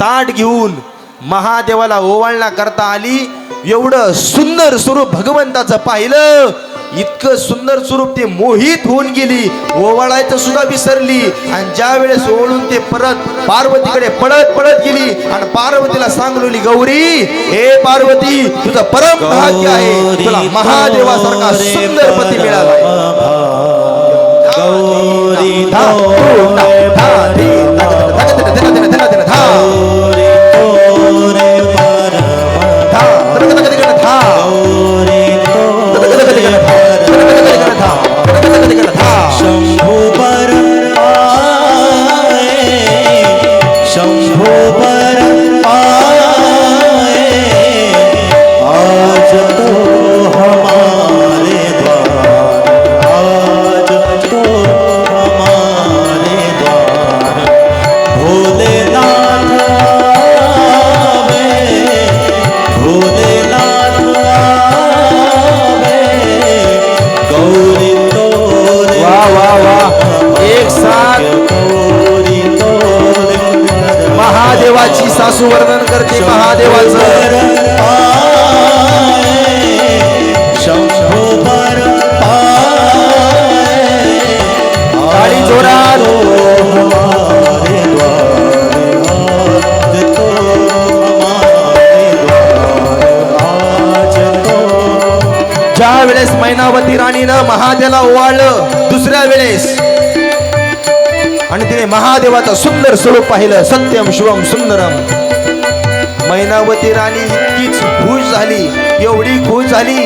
ताट घेऊन महादेवाला ओवाळणा करता आली, एवढं सुंदर स्वरूप भगवंताचं पाहिलं. इतकं सुंदर स्वरूप ते मोहित होऊन गेली, ओवाळायचं सुद्धा विसरली. आणि ज्या वेळेस ओवाळून ते परत पार्वतीकडे पळत पळत गेली आणि पार्वतीला सांगली, गौरी हे पार्वती तुझं परम भाग्य आहे, तुला महादेवासारखा सुंदर पती मिळाला. गौरी धा तोरे धा धी धा धा गौरी तोरे परम धा धा गौरी तोरे परम धा शंभु पर आए शंभु पर आए आज तो हमारे द्वार आज तो हमारे द्वार भोलेनाथ आवे भोलेनाथ आवे गौरी तोरे वाह वाह वाह एक साथ गौरी तोरे महादेवाची सासू वर्णन करते महादेवाचं शंभो पर टाळी जोरात हमारे द्वार आज तो हमारे द्वार आज तो ज्या वेळेस मैनावती राणीनं महादेवाला ओवाळलं दुसऱ्या वेळेस आणि तिने महादेवाचं सुंदर स्वरूप पाहिलं सत्यम शिवम सुंदरम मैनावती राणी इतकीच खुश झाली एवढी खुश झाली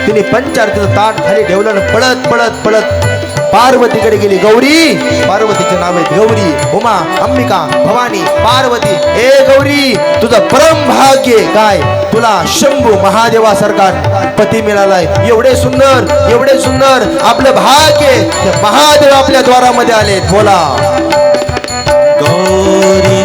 तिने पंचारतीचं ताट खाली ठेवलं आणि पळत पळत पळत पार्वतीकडे गेली गौरी पार्वतीचे नाव आहेत गौरी उमा अंबिका भवानी पार्वती ए गौरी तुझं परम भाग्य काय तुला शंभू महादेवासारखा पती मिळालाय एवढे सुंदर आपलं भाग्य ते महादेव आपल्या द्वारामध्ये आले बोला गौरी